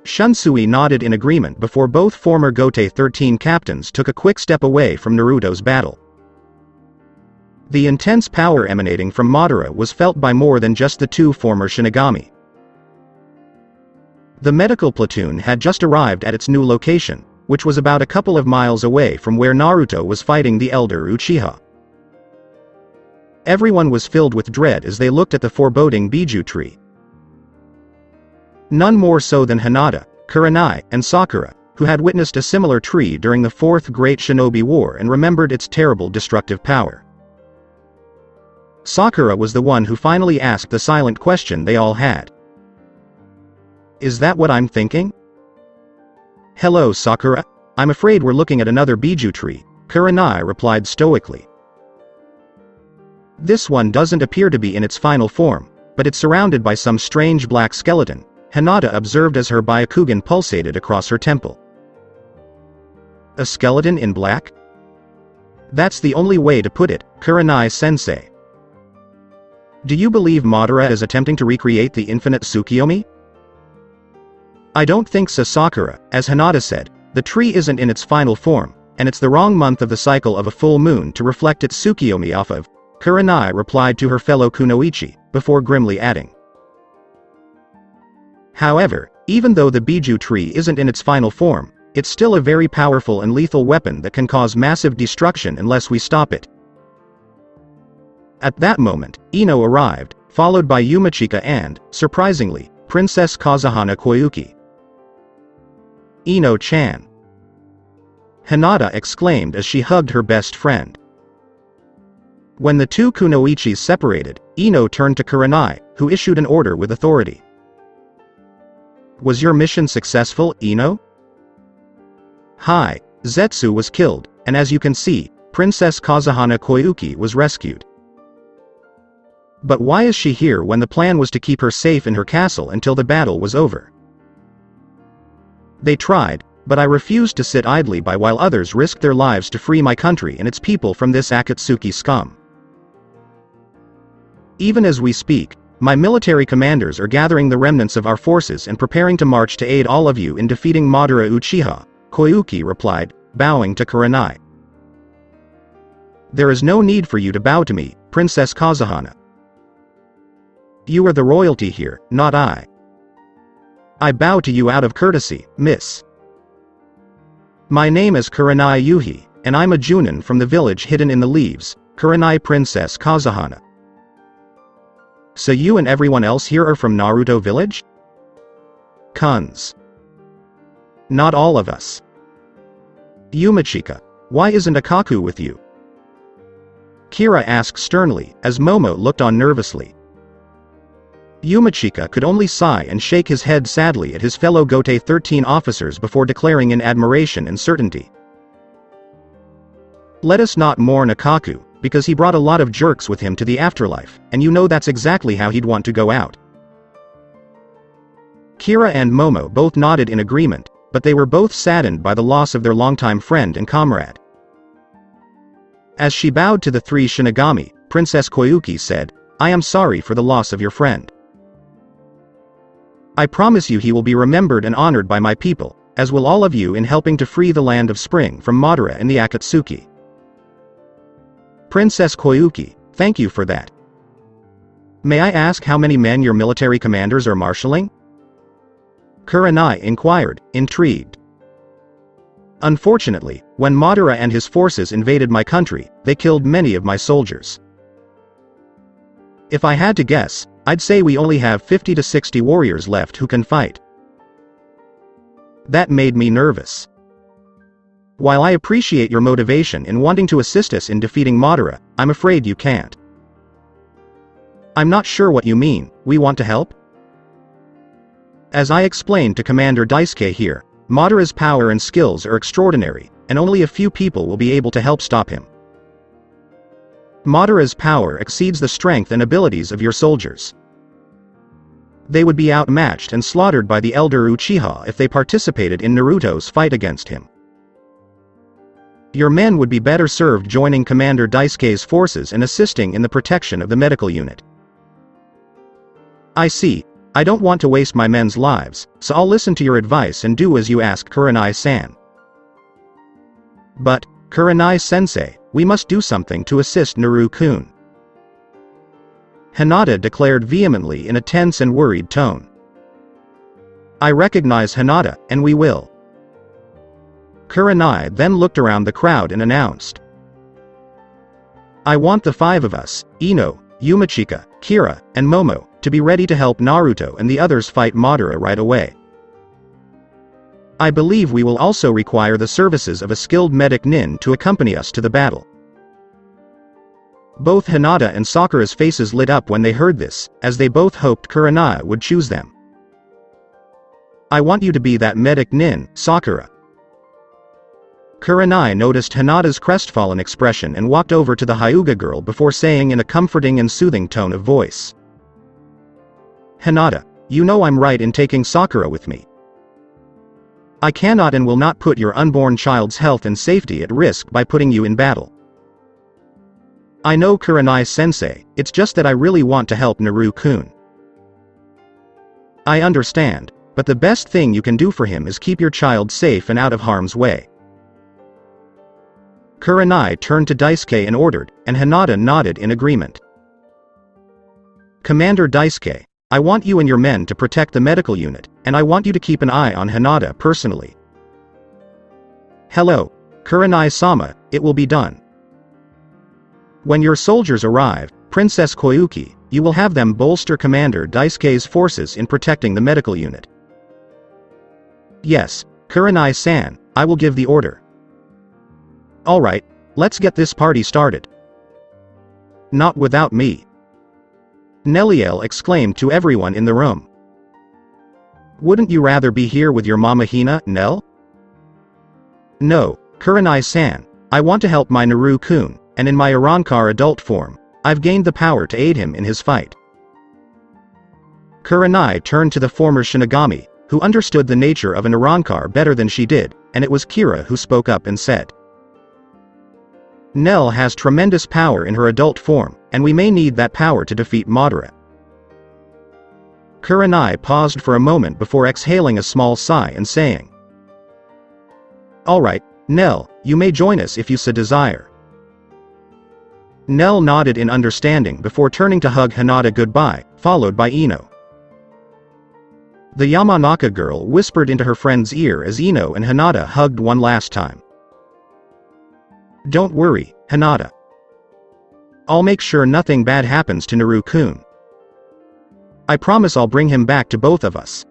Speaker 2: Shunsui nodded in agreement before both former Gote 13 captains took a quick step away from Naruto's battle. The intense power emanating from Madara was felt by more than just the two former Shinigami. The medical platoon had just arrived at its new location, which was about a couple of miles away from where Naruto was fighting the elder Uchiha. Everyone was filled with dread as they looked at the foreboding Biju tree. None more so than Hinata, Kurai, and Sakura, who had witnessed a similar tree during the Fourth Great Shinobi War and remembered its terrible destructive power. Sakura was the one who finally asked the silent question they all had. "Is that what I'm thinking?" "Hello Sakura, I'm afraid we're looking at another Biju tree," Kurai replied stoically. "This one doesn't appear to be in its final form, but it's surrounded by some strange black skeleton," Hinata observed as her Byakugan pulsated across her temple. "A skeleton in black? That's the only way to put it, Kurai-sensei. Do you believe Madara is attempting to recreate the infinite Tsukiyomi?" "I don't think so Sakura, as Hinata said, the tree isn't in its final form, and it's the wrong month of the cycle of a full moon to reflect its Tsukiyomi off of," Kurai replied to her fellow Kunoichi, before grimly adding. "However, even though the Biju tree isn't in its final form, it's still a very powerful and lethal weapon that can cause massive destruction unless we stop it." At that moment, Ino arrived, followed by Yumachika and, surprisingly, Princess Koyuki. "Ino-chan!" Hinata exclaimed as she hugged her best friend. When the two Kunoichis separated, Ino turned to Kurai, who issued an order with authority. "Was your mission successful, Ino?" "Hi, Zetsu was killed, and as you can see, Princess Koyuki was rescued." "But why is she here when the plan was to keep her safe in her castle until the battle was over?" "They tried, but I refused to sit idly by while others risked their lives to free my country and its people from this Akatsuki scum. Even as we speak, my military commanders are gathering the remnants of our forces and preparing to march to aid all of you in defeating Madara Uchiha," Koyuki replied, bowing to Kurai. "There is no need for you to bow to me, Princess Kazuhana. You are the royalty here, not I. I bow to you out of courtesy, miss. My name is Kurai Yuhi, and I'm a Junin from the village hidden in the leaves, Kurai Princess Kazuhana." "So you and everyone else here are from Naruto village?" "Kuns. Not all of us." "Yumachika, why isn't Akaku with you?" Kira asked sternly, as Momo looked on nervously. Yumachika could only sigh and shake his head sadly at his fellow Gote 13 officers before declaring in admiration and certainty. "Let us not mourn Akaku, because he brought a lot of jerks with him to the afterlife, and you know that's exactly how he'd want to go out." Kira and Momo both nodded in agreement, but they were both saddened by the loss of their longtime friend and comrade. As she bowed to the three Shinigami, Princess Koyuki said, "I am sorry for the loss of your friend. I promise you he will be remembered and honored by my people, as will all of you in helping to free the land of spring from Madara and the Akatsuki." "Princess Koyuki, thank you for that. May I ask how many men your military commanders are marshalling?" Kurai inquired, intrigued. Unfortunately, when Madara and his forces invaded my country, they killed many of my soldiers. If I had to guess, I'd say we only have 50 to 60 warriors left who can fight. That made me nervous. While I appreciate your motivation in wanting to assist us in defeating Madara, I'm afraid you can't. I'm not sure what you mean, we want to help? As I explained to Commander Daisuke here, Madara's power and skills are extraordinary, and only a few people will be able to help stop him. Madara's power exceeds the strength and abilities of your soldiers. They would be outmatched and slaughtered by the Elder Uchiha if they participated in Naruto's fight against him. Your men would be better served joining Commander Daisuke's forces and assisting in the protection of the medical unit. I see. I don't want to waste my men's lives, so I'll listen to your advice and do as you ask, Kurai-san. But, Kurai-sensei, we must do something to assist Naru-kun. Hinata declared vehemently in a tense and worried tone. I recognize Hinata, and we will. Kurai then looked around the crowd and announced. I want the 5 of us, Ino, Yumachika, Kira, and Momo, to be ready to help Naruto and the others fight Madara right away. I believe we will also require the services of a skilled medic nin to accompany us to the battle. Both Hinata and Sakura's faces lit up when they heard this, as they both hoped Kurai would choose them. I want you to be that medic nin, Sakura. Kurai noticed Hinata's crestfallen expression and walked over to the Hyuga girl before saying in a comforting and soothing tone of voice. Hinata, you know I'm right in taking Sakura with me. I cannot and will not put your unborn child's health and safety at risk by putting you in battle. I know Kurai-sensei, it's just that I really want to help Naru-kun. I understand, but the best thing you can do for him is keep your child safe and out of harm's way. Kurai turned to Daisuke and ordered, and Hinata nodded in agreement. Commander Daisuke, I want you and your men to protect the medical unit, and I want you to keep an eye on Hinata personally. Hello, Kurai-sama, it will be done. When your soldiers arrive, Princess Koyuki, you will have them bolster Commander Daisuke's forces in protecting the medical unit. Yes, Kurai-san, I will give the order. Alright, let's get this party started. Not without me. Nelliel exclaimed to everyone in the room. Wouldn't you rather be here with your mama Hina, Nell? No, Kurai-san, I want to help my Naru-kun, and in my Arrancar adult form, I've gained the power to aid him in his fight. Kurai turned to the former Shinigami, who understood the nature of an Arrancar better than she did, and it was Kira who spoke up and said. Nell has tremendous power in her adult form, and we may need that power to defeat Madara. Kurai paused for a moment before exhaling a small sigh and saying. Alright, Nell, you may join us if you so desire. Nell nodded in understanding before turning to hug Hinata goodbye, followed by Ino. The Yamanaka girl whispered into her friend's ear as Ino and Hinata hugged one last time. Don't worry, Hinata. I'll make sure nothing bad happens to Naru-kun. I promise I'll bring him back to both of us.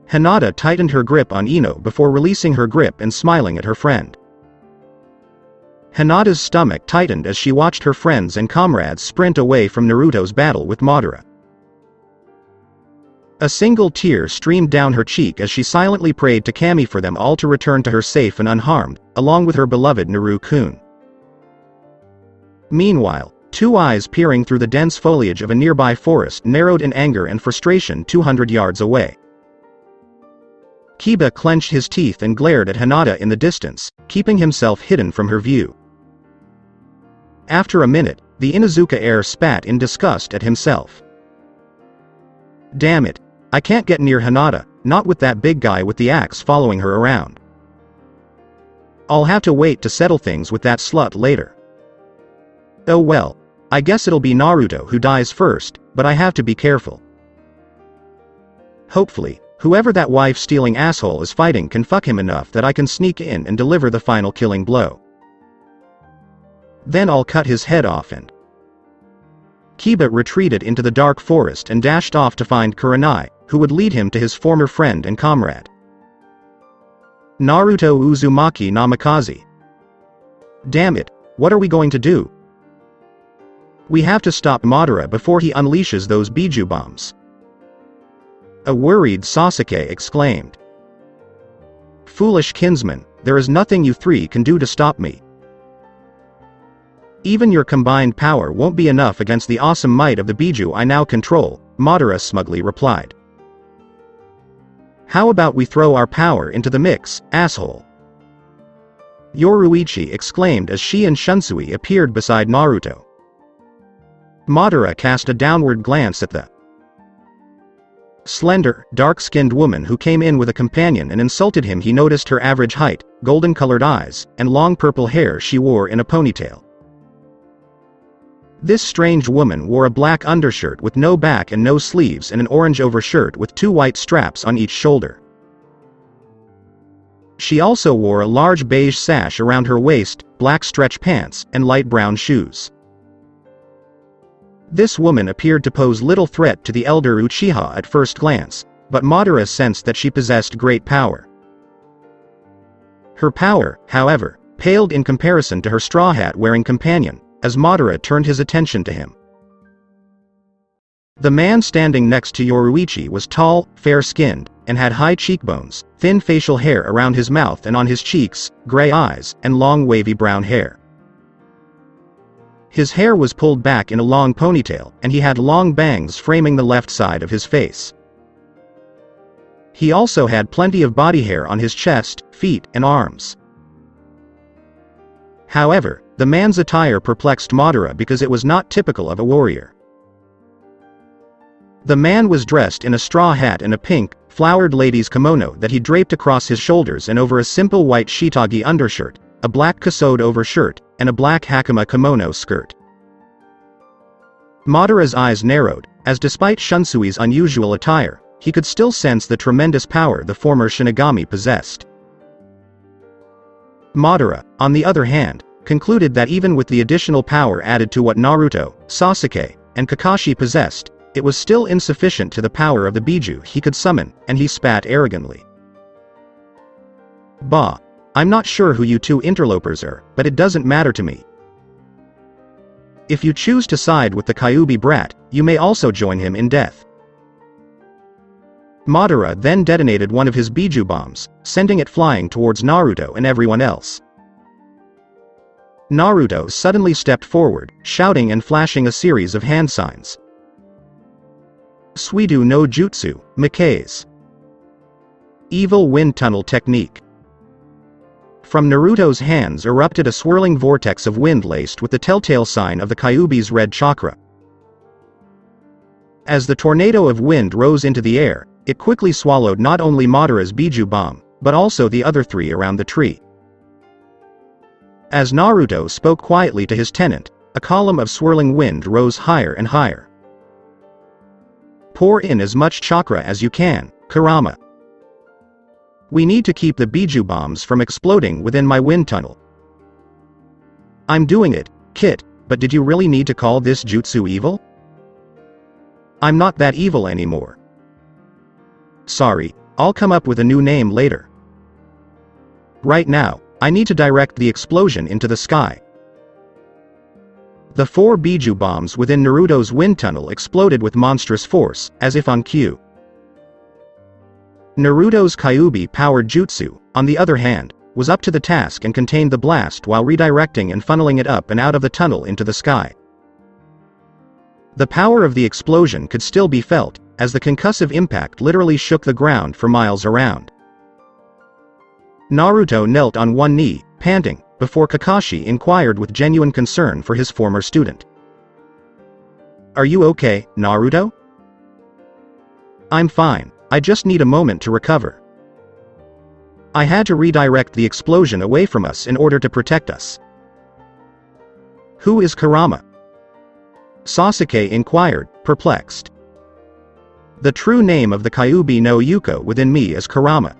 Speaker 2: Hinata tightened her grip on Ino before releasing her grip and smiling at her friend. Hinata's stomach tightened as she watched her friends and comrades sprint away from Naruto's battle with Madara. A single tear streamed down her cheek as she silently prayed to Kami for them all to return to her safe and unharmed, along with her beloved Naru-kun. Meanwhile, 2 eyes peering through the dense foliage of a nearby forest narrowed in anger and frustration 200 yards away. Kiba clenched his teeth and glared at Hinata in the distance, keeping himself hidden from her view. After a minute, the Inuzuka heir spat in disgust at himself. Damn it. I can't get near Hinata, not with that big guy with the axe following her around. I'll have to wait to settle things with that slut later. Oh well, I guess it'll be Naruto who dies first, but I have to be careful. Hopefully, Whoever that wife-stealing asshole is fighting can fuck him enough that I can sneak in and deliver the final killing blow. Then I'll cut his head off and..." Kiba retreated into the dark forest and dashed off to find Kurai, who would lead him to his former friend and comrade. Naruto Uzumaki Namikaze. Damn it, what are we going to do? We have to stop Madara before he unleashes those Biju bombs. A worried Sasuke exclaimed. Foolish kinsman, there is nothing you three can do to stop me. Even your combined power won't be enough against the awesome might of the Biju I now control, Madara smugly replied. How about we throw our power into the mix, asshole? Yoruichi exclaimed as she and Shunsui appeared beside Naruto. Madara cast a downward glance at the slender, dark-skinned woman who came in with a companion and insulted him. He noticed her average height, golden-colored eyes, and long purple hair she wore in a ponytail. This strange woman wore a black undershirt with no back and no sleeves and an orange overshirt with 2 white straps on each shoulder. She also wore a large beige sash around her waist, black stretch pants, and light brown shoes. This woman appeared to pose little threat to the elder Uchiha at first glance, but Madara sensed that she possessed great power. Her power, however, paled in comparison to her straw hat-wearing companion, as Madara turned his attention to him. The man standing next to Yoruichi was tall, fair-skinned, and had high cheekbones, thin facial hair around his mouth and on his cheeks, gray eyes, and long wavy brown hair. His hair was pulled back in a long ponytail, and he had long bangs framing the left side of his face. He also had plenty of body hair on his chest, feet, and arms. However, the man's attire perplexed Madara because it was not typical of a warrior. The man was dressed in a straw hat and a pink, flowered lady's kimono that he draped across his shoulders and over a simple white shiitake undershirt, a black kasode overshirt, and a black hakama kimono skirt. Madara's eyes narrowed, as despite Shunsui's unusual attire, he could still sense the tremendous power the former Shinigami possessed. Madara, on the other hand, concluded that even with the additional power added to what Naruto, Sasuke, and Kakashi possessed, it was still insufficient to the power of the Biju he could summon, and he spat arrogantly. Bah! I'm not sure who you two interlopers are, but it doesn't matter to me. If you choose to side with the Kyuubi brat, you may also join him in death. Madara then detonated one of his Biju bombs, sending it flying towards Naruto and everyone else. Naruto suddenly stepped forward, shouting and flashing a series of hand signs. Suidu no Jutsu, Mikaze. Evil Wind Tunnel Technique. From Naruto's hands erupted a swirling vortex of wind laced with the telltale sign of the Kyuubi's red chakra. As the tornado of wind rose into the air, it quickly swallowed not only Madara's Biju bomb, but also the other 3 around the tree. As Naruto spoke quietly to his tenant, a column of swirling wind rose higher and higher. Pour in as much chakra as you can, Kurama. We need to keep the Biju bombs from exploding within my wind tunnel. I'm doing it, Kit, but did you really need to call this jutsu evil? I'm not that evil anymore. Sorry, I'll come up with a new name later. Right now, I need to direct the explosion into the sky. The 4 Biju bombs within Naruto's wind tunnel exploded with monstrous force, as if on cue. Naruto's Kyuubi-powered jutsu, on the other hand, was up to the task and contained the blast while redirecting and funneling it up and out of the tunnel into the sky. The power of the explosion could still be felt, as the concussive impact literally shook the ground for miles around. Naruto knelt on one knee, panting, before Kakashi inquired with genuine concern for his former student. Are you okay, Naruto? I'm fine. I just need a moment to recover. I had to redirect the explosion away from us in order to protect us. Who is Kurama? Sasuke inquired, perplexed. The true name of the Kyuubi no Yuko within me is Kurama.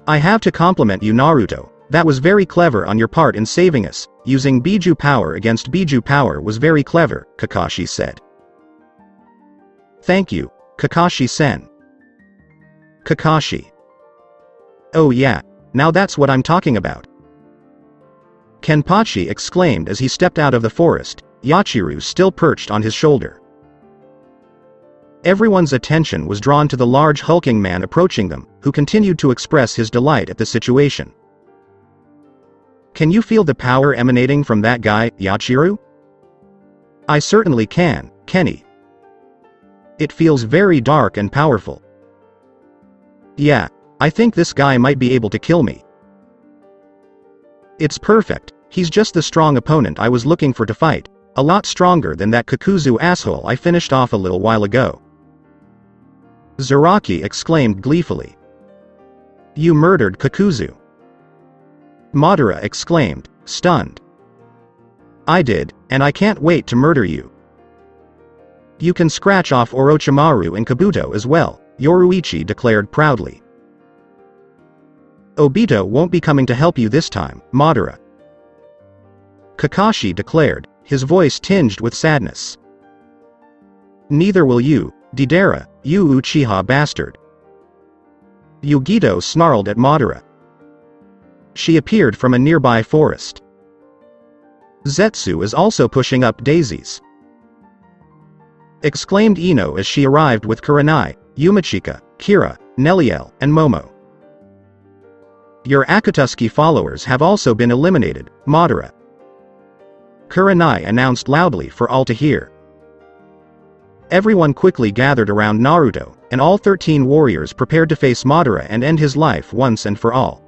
Speaker 2: I have to compliment you, Naruto. That was very clever on your part in saving us. Using Biju power against Biju power was very clever, Kakashi said. Thank you, Kakashi-sen. Kakashi. Oh yeah, now that's what I'm talking about. Kenpachi exclaimed as he stepped out of the forest, Yachiru still perched on his shoulder. Everyone's attention was drawn to the large hulking man approaching them, who continued to express his delight at the situation. Can you feel the power emanating from that guy, Yachiru? I certainly can, Kenny. It feels very dark and powerful. Yeah, I think this guy might be able to kill me. It's perfect, he's just the strong opponent I was looking for to fight, a lot stronger than that Kakuzu asshole I finished off a little while ago. Zaraki exclaimed gleefully. You murdered Kakuzu. Madara exclaimed, stunned. I did, and I can't wait to murder you. You can scratch off Orochimaru and Kabuto as well, Yoruichi declared proudly. Obito won't be coming to help you this time, Madara. Kakashi declared, his voice tinged with sadness. Neither will you, Deidara, you Uchiha bastard. Yugito snarled at Madara. She appeared from a nearby forest. Zetsu is also pushing up daisies, exclaimed Ino as she arrived with Kurai, Yumachika, Kira, Nelliel, and Momo. Your Akatsuki followers have also been eliminated, Madara. Kurai announced loudly for all to hear. Everyone quickly gathered around Naruto, and all 13 warriors prepared to face Madara and end his life once and for all.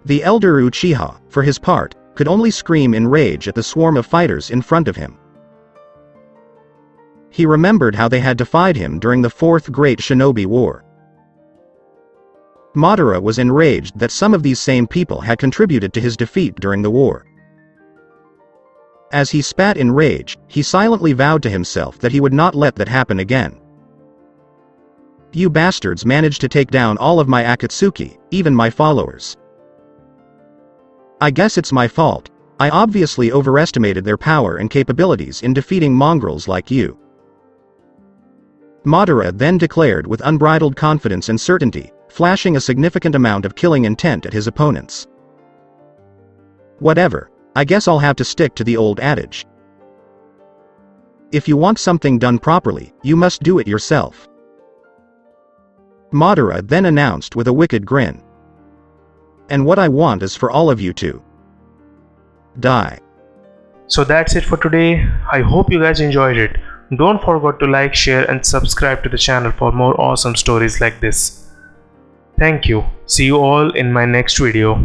Speaker 2: The elder Uchiha, for his part, could only scream in rage at the swarm of fighters in front of him. He remembered how they had defied him during the Fourth Great Shinobi War. Madara was enraged that some of these same people had contributed to his defeat during the war. As he spat in rage, he silently vowed to himself that he would not let that happen again. You bastards managed to take down all of my Akatsuki, even my followers. I guess it's my fault. I obviously overestimated their power and capabilities in defeating mongrels like you. Madara then declared with unbridled confidence and certainty, flashing a significant amount of killing intent at his opponents. Whatever, I guess I'll have to stick to the old adage. If you want something done properly, you must do it yourself. Madara then announced with a wicked grin. And what I want is for all of you to die.
Speaker 1: So that's it for today. I hope you guys enjoyed it. Don't forget to like, share and subscribe to the channel for more awesome stories like this. Thank you. See you all in my next video.